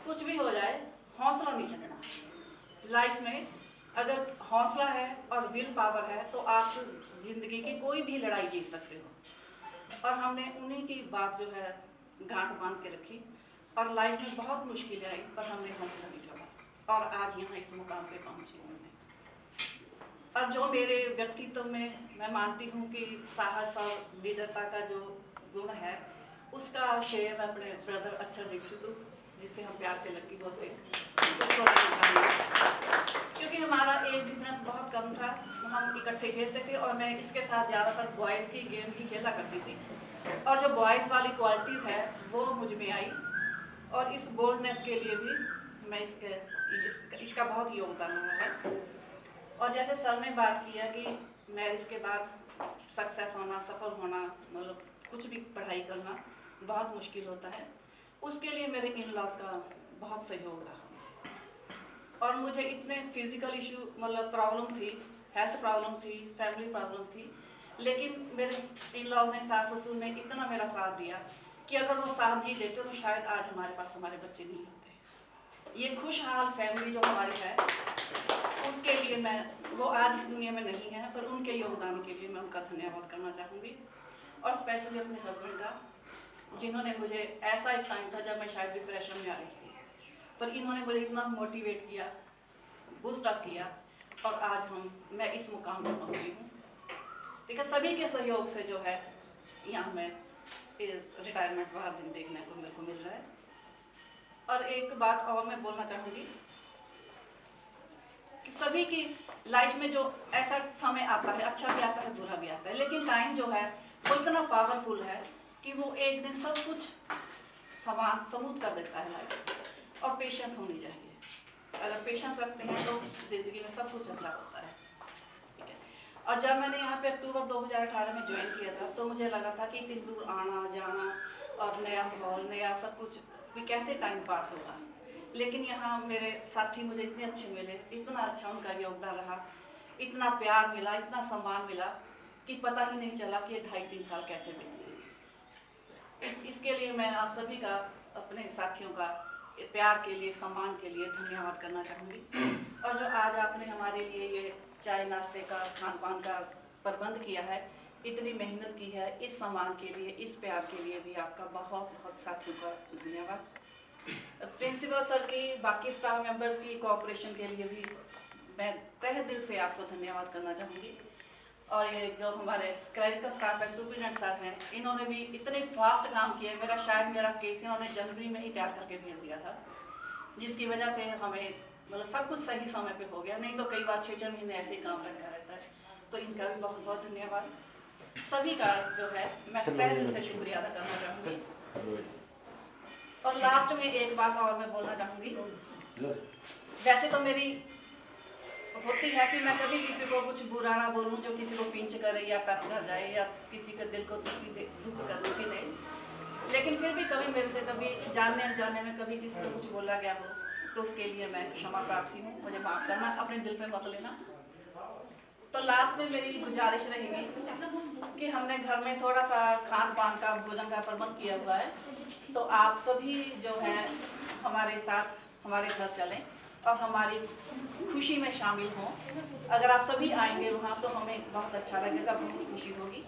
कुछ भी हो जाए हौसला नहीं छੱਡਣਾ। लाइफ में अगर हौसला है और विल पावर है तो आप ज़िंदगी की कोई भी लड़ाई जीत सकते हो। और हमने उन्हीं की बात जो है गांठ बांध के रखी और लाइफ में बहुत मुश्किलें आई पर हमने हौसला नहीं छोड़ा और आज यहाँ इस मुकाम पे पहुँचे हुए हैं। और जो मेरे व्यक्तित्व में मैं मानती हूँ कि साहस और लीडरता का जो गुण है, उसका श्रेय मैं अपने ब्रदर अक्षर दीक्षित, जिसे हम प्यार से लक्की बोलते हैं, उसको देना चाहूँगी। क्योंकि हमारा एक डिफरेंस बहुत कम था, हम इकट्ठे खेलते थे और मैं इसके साथ ज़्यादातर बॉयज़ की गेम ही खेला करती थी और जो बॉयज़ वाली क्वालिटीज़ है वो मुझ में आई और इस बोल्डनेस के लिए भी मैं इसका बहुत योगदान रहा है। और जैसे सर ने बात किया कि मैरिज के बाद सक्सेस होना, सफल होना, मतलब कुछ भी पढ़ाई करना बहुत मुश्किल होता है, उसके लिए मेरे इन लॉज का बहुत सहयोग रहा। और मुझे इतने फिजिकल इशू, मतलब प्रॉब्लम थी, हेल्थ प्रॉब्लम थी, फैमिली प्रॉब्लम थी, लेकिन मेरे इन लॉज ने, सास ससुर ने इतना मेरा साथ दिया कि अगर वो साथ नहीं देते तो शायद आज हमारे पास हमारे बच्चे नहीं होते। ये खुशहाल फैमिली जो हमारी है उसके लिए वो आज इस दुनिया में नहीं है, पर उनके योगदान के लिए मैं उनका धन्यवाद करना चाहूँगी। और स्पेशली अपने हस्बैंड का, जिन्होंने मुझे, ऐसा एक टाइम था जब मैं शायद डिप्रेशन में आ रही थी, पर इन्होंने मुझे इतना मोटिवेट किया, बूस्ट अप किया और आज मैं इस मुकाम पर पहुंची हूँ। ठीक है, सभी के सहयोग से जो है यहाँ में रिटायरमेंट वाला दिन देखने को मेरे को मिल रहा है। और एक बात और मैं बोलना चाहूँगी कि सभी की लाइफ में जो ऐसा समय आता है, अच्छा भी आता है, बुरा भी आता है, लेकिन टाइम जो है वो इतना पावरफुल है कि वो एक दिन सब कुछ समान समूथ कर देता है लाइफ। और पेशेंस होनी चाहिए, अगर पेशेंस रखते हैं तो ज़िंदगी में सब कुछ अच्छा होता है। ठीक है, और जब मैंने यहाँ पे अक्टूबर 2018 में ज्वाइन किया था तो मुझे लगा था कि इतनी दूर आना जाना और नया माहौल, नया सब कुछ, भी कैसे टाइम पास होगा। लेकिन यहाँ मेरे साथी मुझे इतने अच्छे मिले, इतना अच्छा उनका योगदान रहा, इतना प्यार मिला, इतना सम्मान मिला कि पता ही नहीं चला कि ये 2.5-3 साल कैसे बीत गए। इसके लिए मैं आप सभी का, अपने साथियों का प्यार के लिए, सम्मान के लिए धन्यवाद करना चाहूँगी। और जो आज आपने हमारे लिए ये चाय नाश्ते का, खान पान का प्रबंध किया है, इतनी मेहनत की है, इस सम्मान के लिए, इस प्यार के लिए भी आपका बहुत बहुत साथियों का धन्यवाद। प्रिंसिपल सर की, बाकी स्टाफ मेंबर्स की कोऑपरेशन के लिए भी मैं तहे दिल से आपको धन्यवाद करना चाहूँगी। और ये जो हमारे क्लरिकल स्टाफ है, सुपरिटेंडेंट सर हैं, इन्होंने भी इतने फास्ट काम किया। मेरा केस इन्होंने जनवरी में ही तैयार करके भेज दिया था, जिसकी वजह से हमें मतलब सब कुछ सही समय पे हो गया, नहीं तो कई बार 6-6 महीने ऐसे ही काम रखा रहता है। तो इनका भी बहुत बहुत धन्यवाद। सभी का जो है मैं तहे दिल से शुक्रिया अदा करना चाहूँगी। और लास्ट में एक बात और मैं बोलना चाहूँगी, वैसे तो मेरी होती है कि मैं कभी किसी को कुछ बुरा ना बोलूं, जो किसी को पिंच करे या टच कर जाए या किसी के दिल को दुख कर दुखी दे। लेकिन फिर भी कभी मेरे से कभी जानने अनजाने में कभी किसी को कुछ बोला गया हो तो उसके लिए मैं क्षमा प्रार्थी हूँ, मुझे माफ़ करना, अपने दिल पे मत लेना। तो लास्ट में मेरी गुजारिश रहेगी कि हमने घर में थोड़ा सा खान पान का, भोजन का प्रबंध किया हुआ है, तो आप सभी जो है हमारे साथ हमारे घर चलें और हमारी खुशी में शामिल हों। अगर आप सभी आएंगे वहाँ तो हमें बहुत अच्छा लगेगा, बहुत खुशी होगी।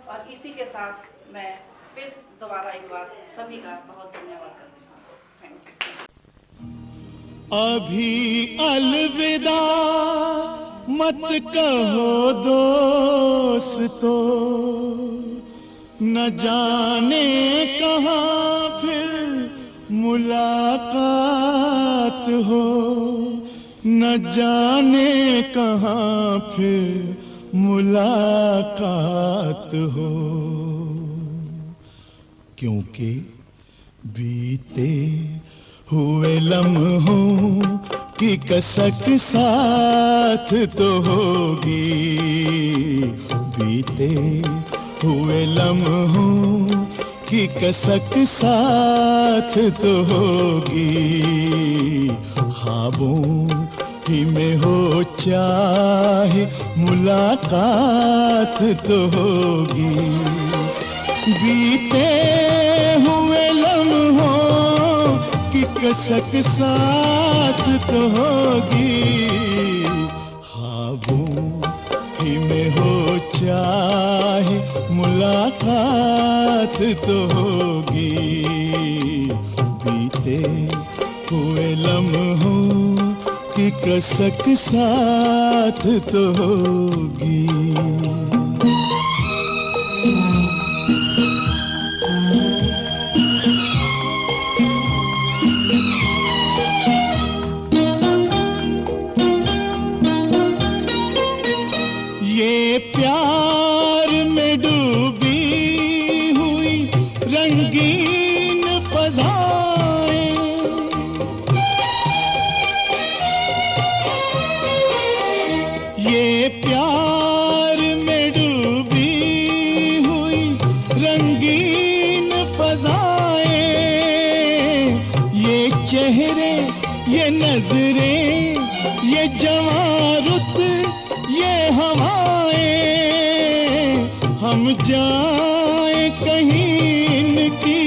और इसी के साथ मैं फिर दोबारा एक बार सभी का बहुत धन्यवाद करती हूँ। Thank you. अभी अलविदा मत कहो दोस्तों, न जाने कहाँ फिर मुलाकात हो, न जाने कहाँ फिर मुलाकात हो। क्योंकि बीते हुए लम्हों की कसक साथ तो होगी, बीते हुए लम्हों की कसक साथ तो होगी। ख्वाबों ही में हो चाहे मुलाकात तो होगी, बीते हुए लम्हों की कसक साथ तो होगी। ख्वाबों ही में हो चाहे मुलाकात तो होगी, बीते हुए लम्हों की कसक साथ तो होगी। ये प्यार में डूबी हुई रंगीन फज़ाएं, ये प्यार में डूबी हुई रंगीन फज़ाएं, ये चेहरे, ये नजरें, ये जवां रुत, ये हवाएं, हम जाए कहीं इनकी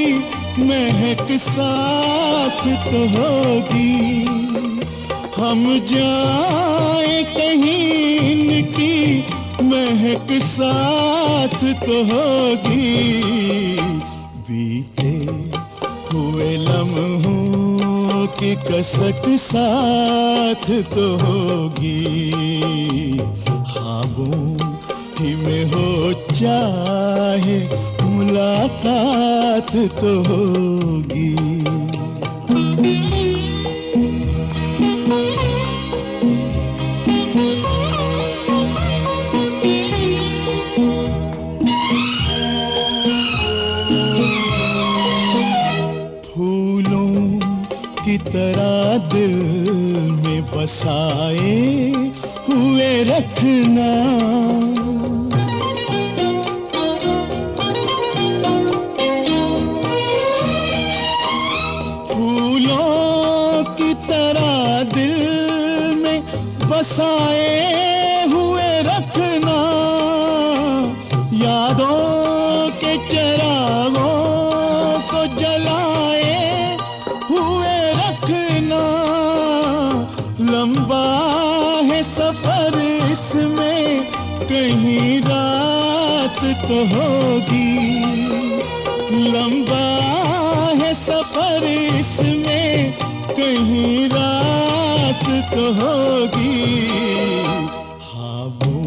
महक साथ तो होगी, हम जाए कहीं इनकी महक साथ तो होगी। बीते हुए लम्हों कि कसक साथ तो होगी, ख्वाबों ही में हो चाहे मुलाकात तो होगी। की तरह दिल में बसाए हुए रखना, फूलों की तरह दिल में बसाए हुए रखना, यादों के चरागों को जलाए हुए रखना। लंबा है सफर इसमें कहीं रात तो होगी, लंबा है सफर इसमें कहीं रात तो होगी। ख्वाबों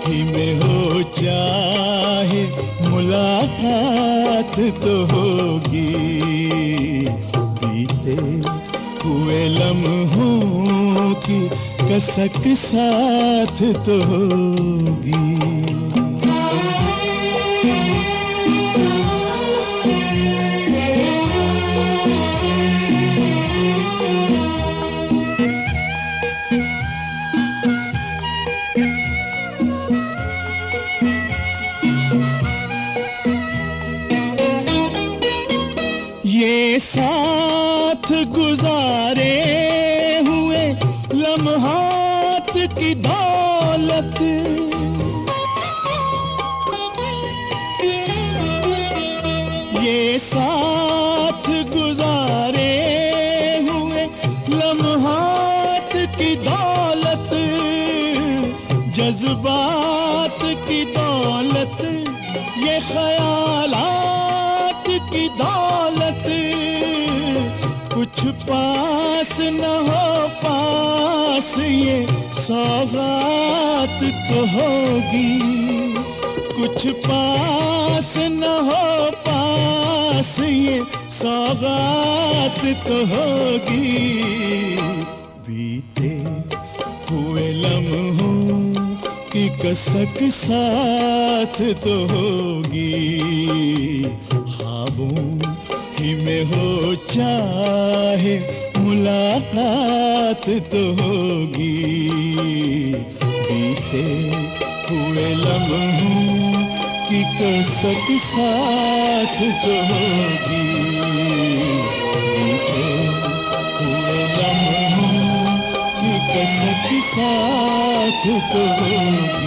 ही में हो चाहे मुलाकात तो होगी, बीते हुए लम्हों की कसक साथ तो होगी। ये साथ गुजारे हुए लम्हात की दौलत, ये साथ गुजारे हुए लम्हात की दौलत, जज्बात की दौलत, ये ख्यालात की दौलत, कुछ पास न हो पास ये सौगात तो होगी, कुछ पास न हो पास ये सौगात तो होगी। बीते हुए लम्हों की कसक साथ तो होगी, ख्वाबों ही में हो चाहे मुलाकात तो होगी। बीते हुए लम्हों की कसक साथ तो होगी, बीते हुए लम्हों की कसक साथ तो होगी।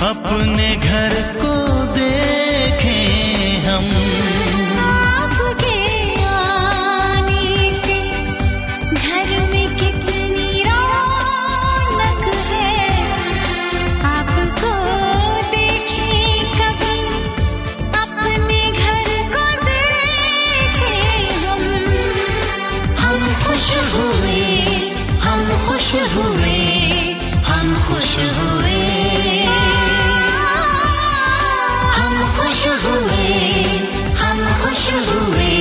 अपने घर को देखें हम, आपके आने से घर में कितनी रौनक है, आपको देखें कभी अपने घर को देखें हम खुश हुए, हम खुश हुए, हम खुश हुए, खुश हुए, हम खुश हुए,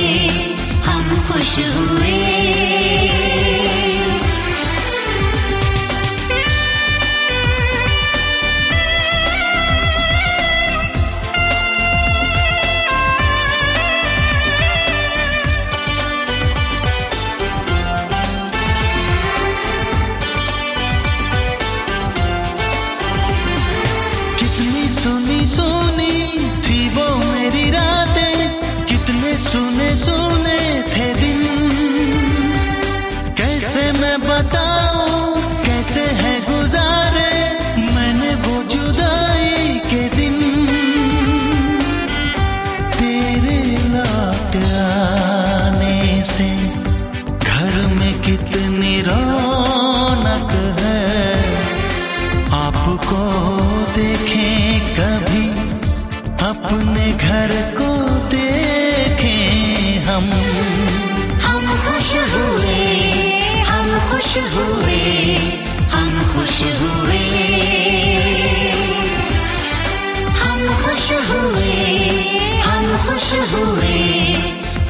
हम खुश हुए। खुश हुए, हम खुश हुए, हम खुश हुए, हम खुश हुए,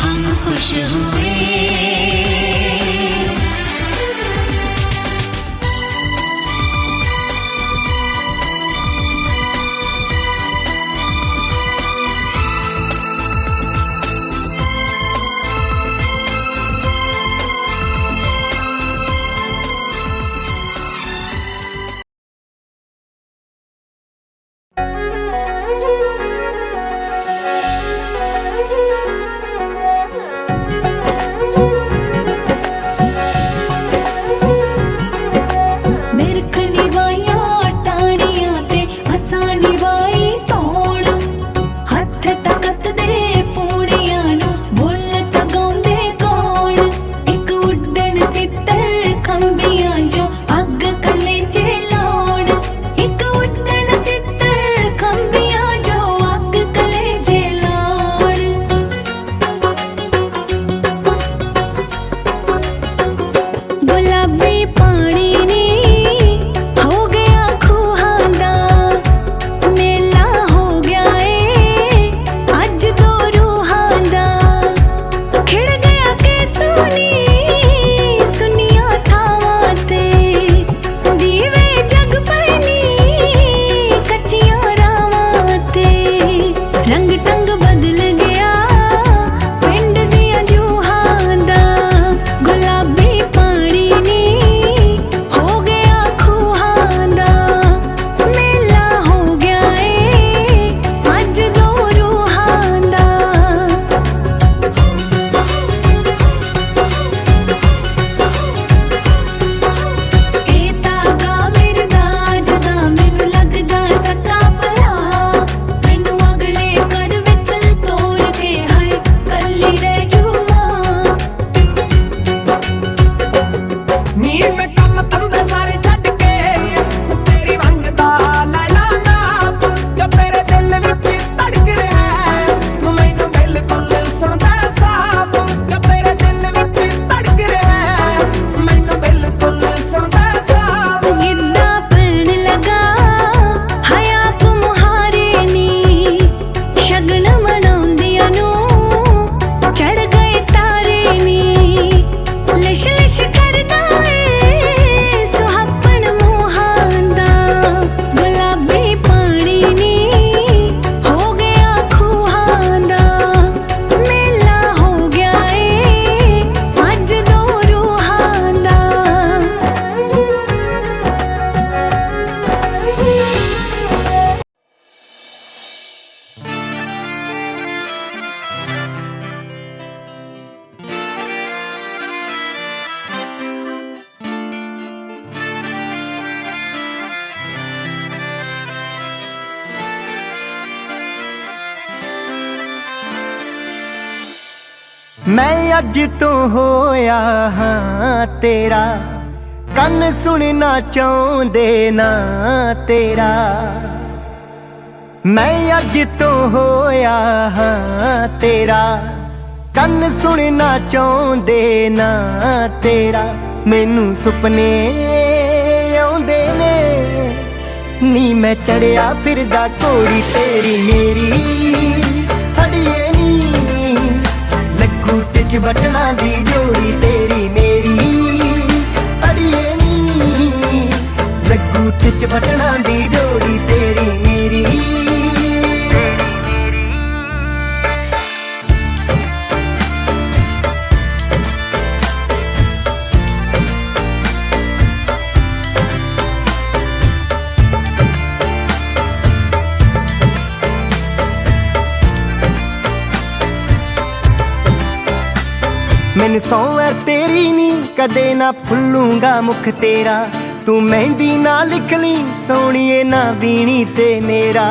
हम खुश हुए। मैं अज तो होया हाँ तेरा, कंन सुनना चाहते ना तेरा। मैं अज तो होया हाँ तेरा, कंन सुनना चाहते ना तेरा। मैनू सुपने आउंदे ने नी, मैं चढ़िया फिरदा घोड़ी तेरी मेरी। अड़िए नी लगू टिच बटना दी जोड़ी तेरी मेरी। अड़िए नी लगू टिच बटना दी जोड़ी तेरी मेरी। मैनू सौं है तेरी नी, कदे ना भुल्लूंगा मुख तेरा। तू मेहंदी ना लिख ली सोहणीए ना बीनी ते मेरा।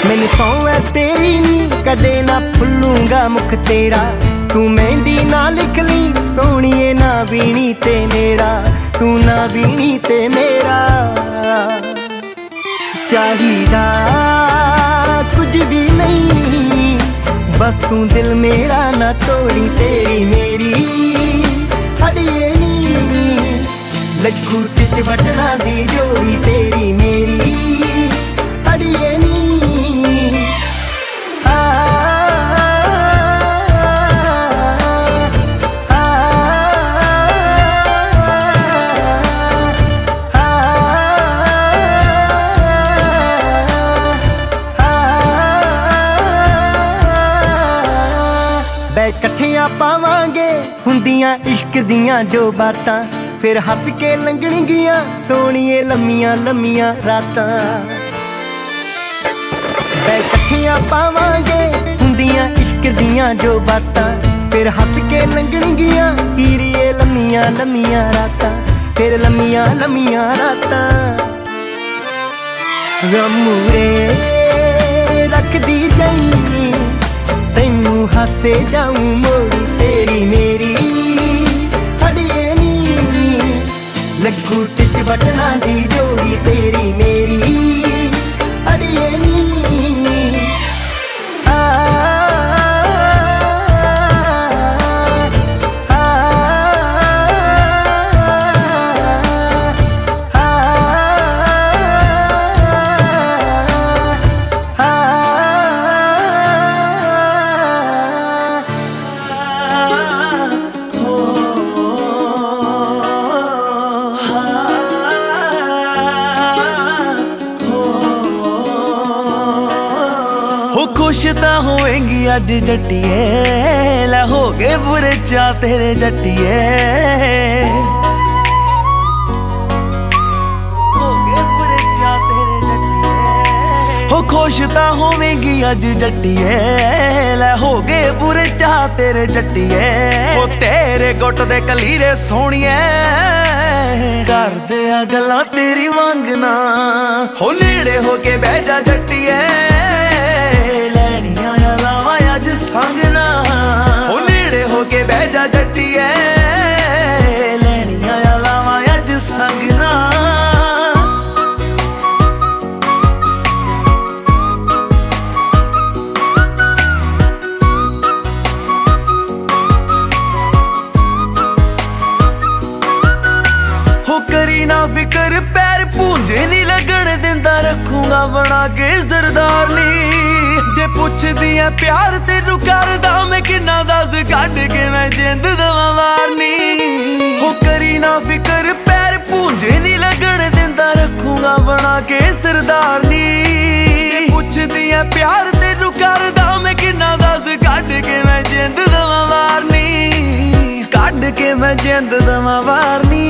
मैनू सौं है तेरी नी, कदे ना भुल्लूंगा मुख तेरा। तू मेहंदी ना लिख ली सोहणीए ना बीनी ते मेरा। तू ना बीनी ते मेरा। चाहिदा कुछ भी नहीं, बस तू दिल मेरा ना तोड़ी तेरी मेरी। ਲੱਗੂ ਟਿਚ ਵਟਣਾ ਦੀ ਜੋੜੀ ਤੇਰੀ ਮੇਰੀ ਅੜੀਏ ਨੀ ਇਕੱਠਿਆਂ ਪਾਵਾਂਗੇ ਹੁੰਦੀਆਂ ਇਸ਼ਕ ਦੀਆਂ ਜੋ ਬਾਤਾਂ ਫਿਰ ਹੱਸ ਕੇ ਲੰਘਣਗੀਆਂ ਸੋਹਣੀਏ ਲੰਮੀਆਂ ਲੰਮੀਆਂ ਰਾਤਾਂ ਇਕੱਠਿਆਂ ਪਾਵਾਂਗੇ ਹੁੰਦੀਆਂ ਇਸ਼ਕ ਦੀਆਂ ਜੋ ਬਾਤਾਂ ਫਿਰ ਹੱਸ ਕੇ ਲੰਘਣਗੀਆਂ ਹੀਰੀਏ ਲੰਮੀਆਂ ਲੰਮੀਆਂ ਰਾਤਾਂ ਫਿਰ ਲੰਮੀਆਂ ਲੰਮੀਆਂ ਰਾਤਾਂ ਗਮੂਰੇ ਰੱਖਦੀ ਜਾਈਂ ਤੈਨੂੰ ਹਾਸੇ ਜਾਊਂ ਮੋੜੀ ਤੇਰੀ ਮੇਰੀ ਅੜੀਏ ਨੀ ਲੱਗੂ ਟਿਚ ਵਟਣਾ ਦੀ ਜੋੜੀ ਤੇਰੀ ਮੇਰੀ ਅੜੀਏ ਨੀ खुश ਤਾਂ ਹੋਏਂਗੀ ਅੱਜ ਜੱਟੀਏ ਲੈ ਹੋ ਗਏ ਬੁਰੇ ਚਾ ਤੇਰੇ ਜੱਟੀਏ ਹੋ ਗਏ ਬੁਰੇ ਚਾ ਤੇਰੇ ਜੱਟੀਏ ਹੋ ਖੁਸ਼ ਤਾਂ ਹੋਵੇਂਗੀ ਅੱਜ ਜੱਟੀਏ ਲੈ ਹੋ ਗਏ ਬੁਰੇ ਚਾ ਤੇਰੇ ਜੱਟੀਏ ਹੋ ਤੇਰੇ ਗੁੱਟ ਦੇ ਕਲੀਰੇ ਸੋਹਣੀਏ ਕਰਦੇ ਆ ਗੱਲਾਂ ਤੇਰੀ ਵਾਂਗਣਾ ਹੋ ਨੇੜੇ ਹੋ ਕੇ ਬਹਿ ਜਾ ਜੱਟੀਏ ਸੰਗ ਨਾ ਉਹ ਨੇੜੇ ਹੋ ਕੇ ਬਹਿ ਜਾ ਜੱਟੀਏ ਲੈਣੀਆਂ ਆ ਲਾਵਾਂ ਅੱਜ ਸੰਗ ਨਾ ਹੋ ਕਰੀ ਨਾ ਫਿਕਰ ਪੈਰ ਪੂੰਝੇ ਨਹੀਂ ਲੱਗਣ ਦਿੰਦਾ ਰੱਖੂਗਾ ਬਣਾ ਕੇ ਜ਼ਰਦਾਰਨੀ ਜੇ ਪੁੱਛਦੀ ਐ ਪਿਆਰ ਤੈਨੂੰ ਕਰਦਾ ਮੈਂ ਕਿੰਨਾ ਦੱਸ ਕੱਢ ਕੇ ਮੈਂ ਜਿੰਦ ਦਵਾਂ ਵਾਰਨੀ ਹੋ ਕਰੀ ਨਾ ਫਿਕਰ ਪੈਰ ਪੂੰਝੇ ਨਹੀਂ ਲੱਗਣ ਦਿੰਦਾ ਰੱਖੂਗਾ ਬਣਾ ਕੇ ਸਰਦਾਰਨੀ ਜੇ ਪੁੱਛਦੀ ਐ ਪਿਆਰ ਤੈਨੂੰ ਕਰਦਾ ਮੈਂ ਕਿੰਨਾ ਦੱਸ ਕੱਢ ਕੇ ਮੈਂ ਜਿੰਦ ਦਵਾਂ ਵਾਰਨੀ ਕੱਢ ਕੇ ਮੈਂ ਜਿੰਦ ਦਵਾਂ ਵਾਰਨੀ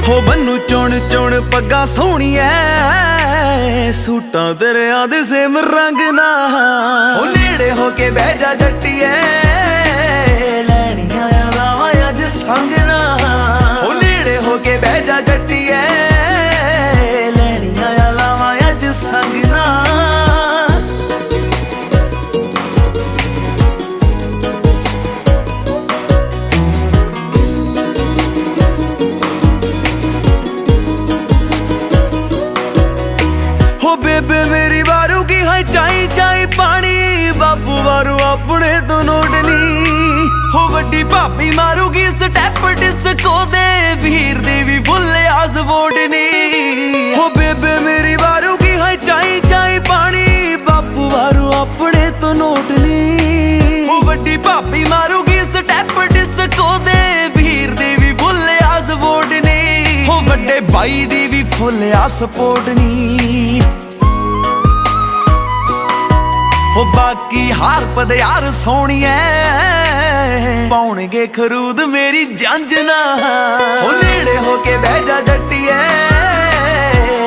ਹੋ ਬੰਨੂ ਚੁਣ ਚੁਣ ਪੱਗਾਂ ਸੋਹਣੀਐ ਸੂਟਾਂ ਦਰਿਆ ਦੇ ਸੇਮ ਰੰਗ ਨਾ ਉਹ ਨੇੜੇ ਹੋ ਕੇ ਬਹਿ ਜਾ ਜੱਟੀਏ ਲੈਣੀਆਂ ਆ ਲਾਵਾਂ ਅੱਜ ਸੰਗ ਨਾ ਉਹ ਨੇੜੇ ਹੋ ਕੇ ਬਹਿ ਜਾ ਜੱਟੀਏ ਲੈਣੀਆਂ ਆ ਲਾਵਾਂ ਅੱਜ ਸੰਗ ਨਾ ਬੇਬੇ ਮੇਰੀ ਵਾਰੂ ਕੀ ਹੈ ਚਾਈ ਚਾਈ ਪਾਣੀ ਬਾਪੂ ਵਾਰੂ ਆਪਣੇ ਤੋਂ ਨੋੜਨੀ ਹੋ ਵੱਡੀ ਭਾਬੀ ਮਾਰੂਗੀ ਸਟੈਪ ਡਿਸਕੋ ਦੇ ਵੀਰ ਦੀ ਵੀ ਫੁੱਲ ਆਸ ਬੋੜਨੀ ਹੋ ਬੇਬੇ ਮੇਰੀ ਵਾਰੂ ਕੀ ਹੈ ਚਾਈ ਚਾਈ ਪਾਣੀ ਬਾਪੂ ਵਾਰੂ ਆਪਣੇ ਤੋਂ ਨੋੜਨੀ ਹੋ ਵੱਡੀ ਭਾਬੀ ਮਾਰੂਗੀ ਸਟੈਪ ਡਿਸਕੋ ਦੇ ਵੀਰ ਦੀ ਵੀ ਫੁੱਲ ਆਸ ਬੋੜਨੀ ਹੋ ਵੱਡੇ ਭਾਈ ਦੀ ਵੀ ਫੁੱਲ ਆਸ ਪੋੜਨੀ ਹੋ ਬਾਕੀ ਹਾਰ ਪਦਿਆਰ ਸੋਹਣੀਐ ਪਾਉਣਗੇ ਖਰੂਦ ਮੇਰੀ ਜੰਜ ਨਾ ਹੋ ਨੇੜੇ ਹੋ ਕੇ ਬਹਿ ਜਾ ਜੱਟੀਏ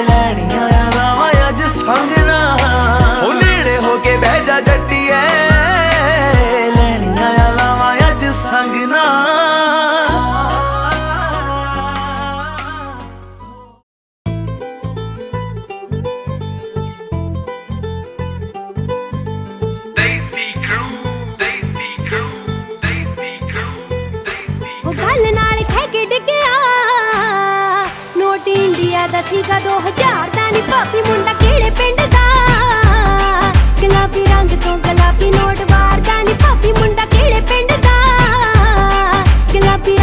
ਲੈਣੀਆਂ ਆ ਲਾਵਾਂ ਅੱਜ ਸੰਗ ਨਾ ਹੋ ਨੇੜੇ ਹੋ ਕੇ ਬਹਿ ਜਾ ਜੱਟੀਏ ਲੈਣੀਆਂ ਆ ਲਾਵਾਂ ਅੱਜ ਸੰਗ ਨਾ ਸੀਗਾ 2000 ਦਾ ਨੀ ਭਾਬੀ ਮੁੰਡਾ ਕਿਹੜੇ ਪਿੰਡ ਦਾ ਗੁਲਾਬੀ ਰੰਗ ਤੋਂ ਗੁਲਾਬੀ ਨੋਟ ਵਾਰਦਾ ਨੀ ਭਾਬੀ ਮੁੰਡਾ ਕਿਹੜੇ ਪਿੰਡ ਦਾ ਗੁਲਾਬੀ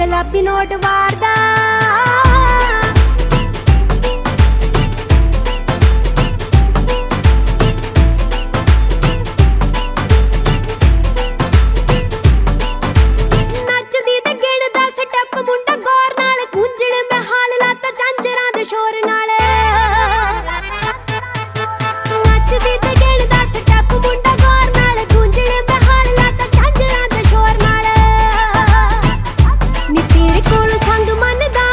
ਗੁਲਾਬੀ ਨੋਟ ਵਾਰਦਾ ਨੱਚਦੀ ਤੇ ਗਿਣਦਾ ਸਟੈਪ ਮੁੰਡਾ ਗੌਰ ਨਾਲ ਗੂੰਜਣ ਮੈਂ ਹਾਲ ਲਾਤਾ ਝਾਂਜਰਾਂ ਦੇ ਸ਼ੋਰ ਨਾਲ ਨੱਚਦੀ ਤੇ ਗਿਣਦਾ ਸਟੈਪ ਮੁੰਡਾ ਗੌਰ ਨਾਲ ਗੂੰਜਣ ਮੈਂ ਹਾਲ ਲਾਤਾ ਝਾਂਜਰਾਂ ਦੇ ਸ਼ੋਰ ਨਾਲ ਨੀ ਤੇਰੇ ਕੋਲ ਸੰਗ ਮੰਨਦਾ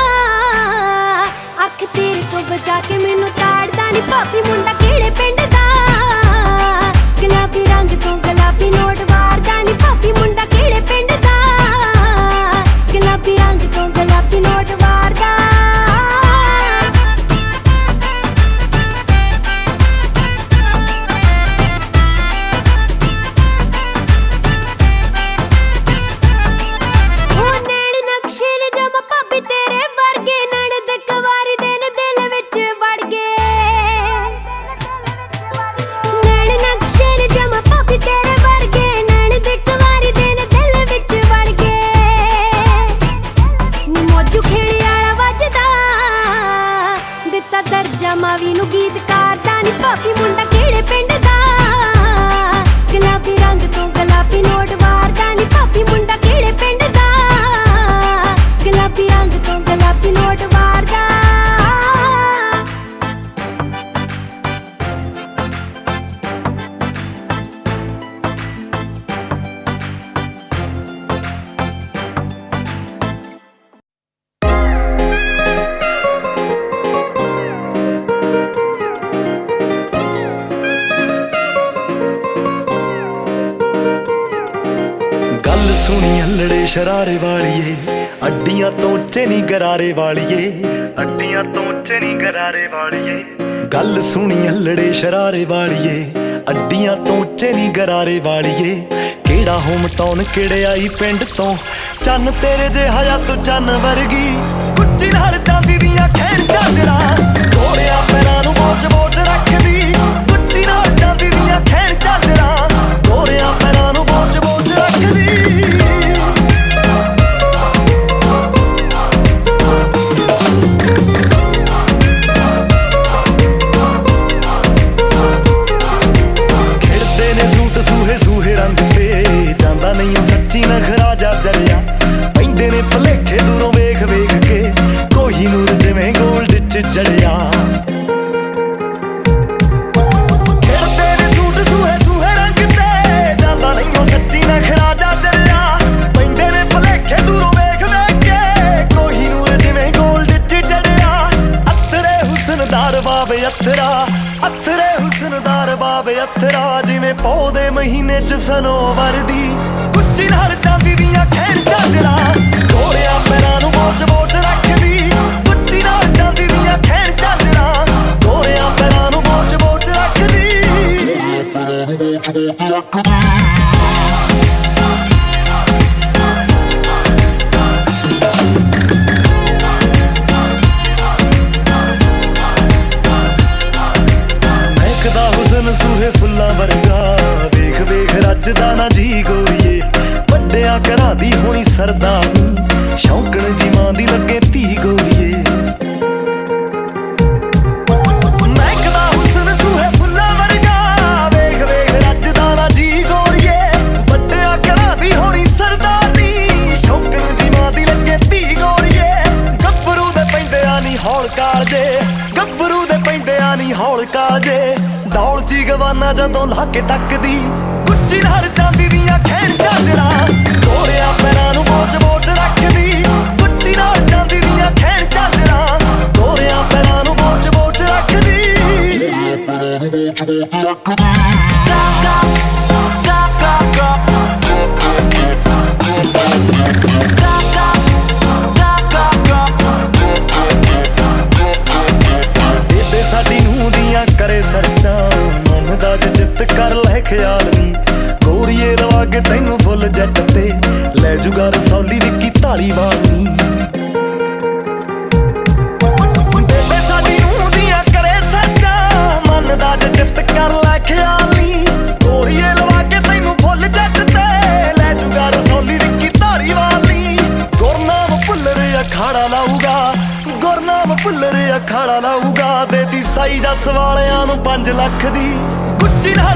ਅੱਖ ਤੇਰੇ ਤੋਂ ਬਚਾ ਕੇ ਮੈਨੂੰ ਤਾੜਦਾ ਨੀ ਭਾਬੀ ਮੁੰਡਾ ਕਿਹੜੇ ਪਿੰਡ ਦਾ ਗੁਲਾਬੀ ਰੰਗ ਤੋਂ ਗੁਲਾਬੀ ਨੋਟ ਵਾਰਦਾ ਨੀ ਭਾਬੀ ਮੁੰਡਾ ਕਿਹੜੇ ਪਿੰਡ ਦਾ ਗੁਲਾਬੀ ਰੰਗ ਤੋਂ ਗੁਲਾਬੀ ਨੋਟ ਵਾਰਦਾ ਉਹ ਨੈਣ ਨਕਸ਼ੇ ਨੇ ਜਮਾ ਭਾਬੀ ਤੇਰੇ ਵਰਗੇ ਨਣਦ ਕੁਵਾਰੀ ਦੇ ਨੇ ਦਿਲ ਵਿੱਚ ਵੜ ਗਏ ਨੈਣ ਨਕਸ਼ੇ ਨੇ ਜਮਾ ਭਾਬੀ ਤੇਰੇ ਵਰਗੇ ਨਣਦ ਕੁਵਾਰੀ ਦੇ ਨੇ ਦਿਲ ਵਿੱਚ ਵੜ ਗਏ ਨੀ ਮੋਜੂ ਖੇੜੀ ਵਾਲਾ ਵੱਜਦਾ ਦਿੱਤਾ ਦਰਜਾ ਮਾਵੀ ਨੂੰ ਗੀਤਕਾਰ ਦਾ ਨੀ ਭਾਬੀ ਮੁੰਡਾ ਕਿਹੜੇ ਪਿੰਡ ਦਾ ਗੁਲਾਬੀ ਰੰਗ ਤੋਂ ਗੁਲਾਬੀ ਨੋਟ ਵਾਰਦਾ ਨੀ ਭਾਬੀ ਮੁੰਡਾ ਕਿਹੜੇ ਪਿੰਡ ਦਾ ਗੁਲਾਬੀ ਰੰਗ ਤੋਂ ਗੁਲਾਬੀ ਨੋਟ ਵਾਰਦਾ ਗੱਲ ਸੁਣੀ ਹੱਲੜੇ ਸ਼ਰਾਰੇ ਵਾਲੀਏ ਅੱਡੀਆਂ ਤੋਂ ਉੱਚੇ ਨੀ ਗਰਾਰੇ ਵਾਲੀਏ ਅੱਡੀਆਂ ਤੋਂ ਉੱਚੇ ਨੀ ਗਰਾਰੇ ਵਾਲੀਏ ਗੱਲ ਸੁਣੀ ਹੱਲੜੇ ਸ਼ਰਾਰੇ ਵਾਲੀਏ ਅੱਡੀਆਂ ਤੋਂ ਉੱਚੇ ਨੀ ਗਰਾਰੇ ਵਾਲੀਏ ਕਿਹੜਾ ਹੋਮ ਟਾਊਨ ਕਿਹੜੇ ਆਈ ਪਿੰਡ ਤੋਂ ਚੰਨ ਤੇਰੇ ਜਿਹਾ ਤੂੰ ਚੰਨ ਵਰਗੀ ਕੁੱਚੀ ਨਾਲ ਚਾਂਦੀ ਦੀਆਂ ਖੇਡ ਝਾਂਜਰਾਂ ਗੋਰਿਆਂ ਪੈਰਾਂ ਨੂੰ ਬੋਚ ਬੋਚ ਰੱਖਦੀ ਕੁੱਚੀ ਨਾਲ ਚਾਂਦੀ ਦੀਆਂ ਖੇਡ ਝਾਂਜਰਾਂ ਗੋਰਿਆਂ ਪੈਰਾਂ ਨੂੰ ਬੋਚ ਬੋਚ ਰੱਖਦੀ ਖਿੜਦੇ ਨੇ ਸੂਟ ਸੂਹੇ ਸੂਹੇ ਰੰਗ ਤੇ ਜਾਂਦਾ ਨਹੀਂ ਉਹ ਸੱਚੀ ਨਖਰਾ ਜਾ ਚਲਿਆ ਪੈਂਦੇ ਨੇ ਭਲੇਖੇ ਦੂਰੋਂ ਵੇਖ ਵੇਖ ਕੇ ਕੋਈ ਨੂਰ ਜਿਵੇਂ ਗੋਲਡ ਚ ਚੜਿਆ ਖਿੜਦੇ ਨੇ ਸੂਟ ਸੂਹੇ ਸੂਹੇ ਰੰਗ ਤੇ ਜਾਂਦਾ ਨਹੀਂ ਉਹ ਸੱਚੀ ਨਖਰਾ ਜਾ ਚਲਿਆ ਪੈਂਦੇ ਨੇ ਭਲੇਖੇ ਦੂਰੋਂ ਵੇਖ ਵੇਖ ਕੇ ਕੋਈ ਨੂਰ ਜਿਵੇਂ ਗੋਲਡ ਚ ਚੜਿਆ ਅਥਰੇ ਹੁਸਨਦਾਰ ਬਾਬੇ ਅਥਰਾ ਅਥਰੇ ਹੁਸਨਦਾਰ ਬਾਬੇ ਅਥਰਾ ਜਿਵੇਂ ਪੌਦੇ ਮਹੀਨੇ ਚ ਸਨੋਵਰ ਦੀ ਕੁੱਚੀ ਨਾਲ ਚਾਂਦੀ ਦੀਆਂ ਖੇਡ ਝਾਂਜਰਾਂ ਗੋਰਿਆਂ ਪੈਰਾਂ ਨੂੰ ਬੋਚ ਬੋਚ ਰੱਖਦੀ ਕੁੱਚੀ ਨਾਲ ਚਾਂਦੀ ਦੀਆਂ ਖੇਡ ਝਾਂਜਰਾਂ ਗੋਰਿਆਂ ਪੈਰਾਂ ਨੂੰ ਬੋਚ ਬੋਚ ਰੱਖਦੀ ਮਹਿਕਦਾ ਹੁਸਨ ਸੂਹੇ ਫੁੱਲਾਂ ਵਰਗਾ ਵੇਖ ਵੇਖ ਰੱਜਦਾ ਨਾ ਜੀ ਗੋਰੀਏ ਵੱਡਿਆਂ ਘਰਾਂ ਦੀ ਹੋਣੀ ਸਰਦਾਰਨੀ ਸ਼ੌਂਕਣ ਜੀ ਮਾਂ ਦੀ ਲੱਗੇ ਧੀ ਗੋਰੀਏ ਮਹਿਕਦਾ ਹੁਸਨ ਸੂਹੇ ਫੁੱਲਾਂ ਵਰਗਾ ਵੇਖ ਵੇਖ ਰੱਜਦਾ ਨਾ ਜੀ ਗੋਰੀਏ ਵੱਡਿਆਂ ਘਰਾਂ ਦੀ ਹੋਣੀ ਸਰਦਾਰਨੀ ਸ਼ੌਂਕਣ ਜੀ ਮਾਂ ਦੀ ਲੱਗੇ ਧੀ ਗੋਰੀਏ ਗੱਭਰੂ ਦੇ ਪੈਂਦਿਆਂ ਨੀ ਹੌਲ ਕਾਲਜੇ ਗੱਭਰੂ ਦੇ ਪੈਂਦਿਆਂ ਨੀ ਹੌਲ ਕਾਲਜੇ ਡੌਲ ਜੀ ਗਵਾਨਾ ਜਦੋਂ ਲਾ ਕੇ ਤੱਕਦੀ ਕੁੱਚੀ ਨਾਲ ਚਾਂਦੀ ਦੀਆਂ ਖੇਡ ਝਾਂਜਰਾਂ ਗੋਰਿਆਂ ਪੈਰਾਂ ਨੂੰ ਬੋਚ ਬੋਚ ਰੱਖਦੀ ਕੁੱਚੀ ਨਾਲ ਚਾਂਦੀ ਦੀਆਂ ਖੇਡ ਝਾਂਜਰਾਂ ਗੋਰਿਆਂ ਪੈਰਾਂ ਨੂੰ ਬੋਚ ਬੋਚ ਰੱਖਦੀ ਬੇਬੇ ਸਾਡੀ ਨੂੰਹ ਦੀਆਂ ਕਰੇ ਸਰਚਾਂ ਮਨ ਦਾ ਜਿੱਤ ਕਰ ਲੈ ਖਿਆਲ ਨੀ ਗੋਰੀਏ ਲਵਾ ਕੇ ਤੈਨੂੰ ਫੁੱਲ ਜੱਟ ਤੇ ਲੈ ਜੂਗਾ ਰਸੌਲੀ ਵਿੱਕੀ ਧਾਲੀਵਾਲ ਨੀ ਬੇਬੇ ਸਾਡੀ ਨੂੰਹ ਦੀਆਂ ਕਰੇ ਸਰਚਾਂ ਮਨ ਦਾ ਜਿੱਤ ਕਰ ਲੈ ਖਿਆਲ ਨੀ ਗੋਰੀਏ ਲਵਾ ਕੇ ਤੈਨੂੰ ਫੁੱਲ ਜੱਟ ਤੇ ਲੈ ਜੂਗਾ ਰਸੌਲੀ ਵਿੱਕੀ ਧਾਲੀਵਾਲ ਨੀ ਗੁਰਨਾਮ ਗੁਰਨਾਮ ਭੁੱਲਰ ਅਖਾੜਾ ਲਾਊਗਾ, ਦੇਤੀ ਸਾਈ ਜੱਸ ਵਾਲਿਆਂ ਨੂੰ 5 ਲੱਖ ਦੀ ਗੁੱਚੀ ਨਾਲ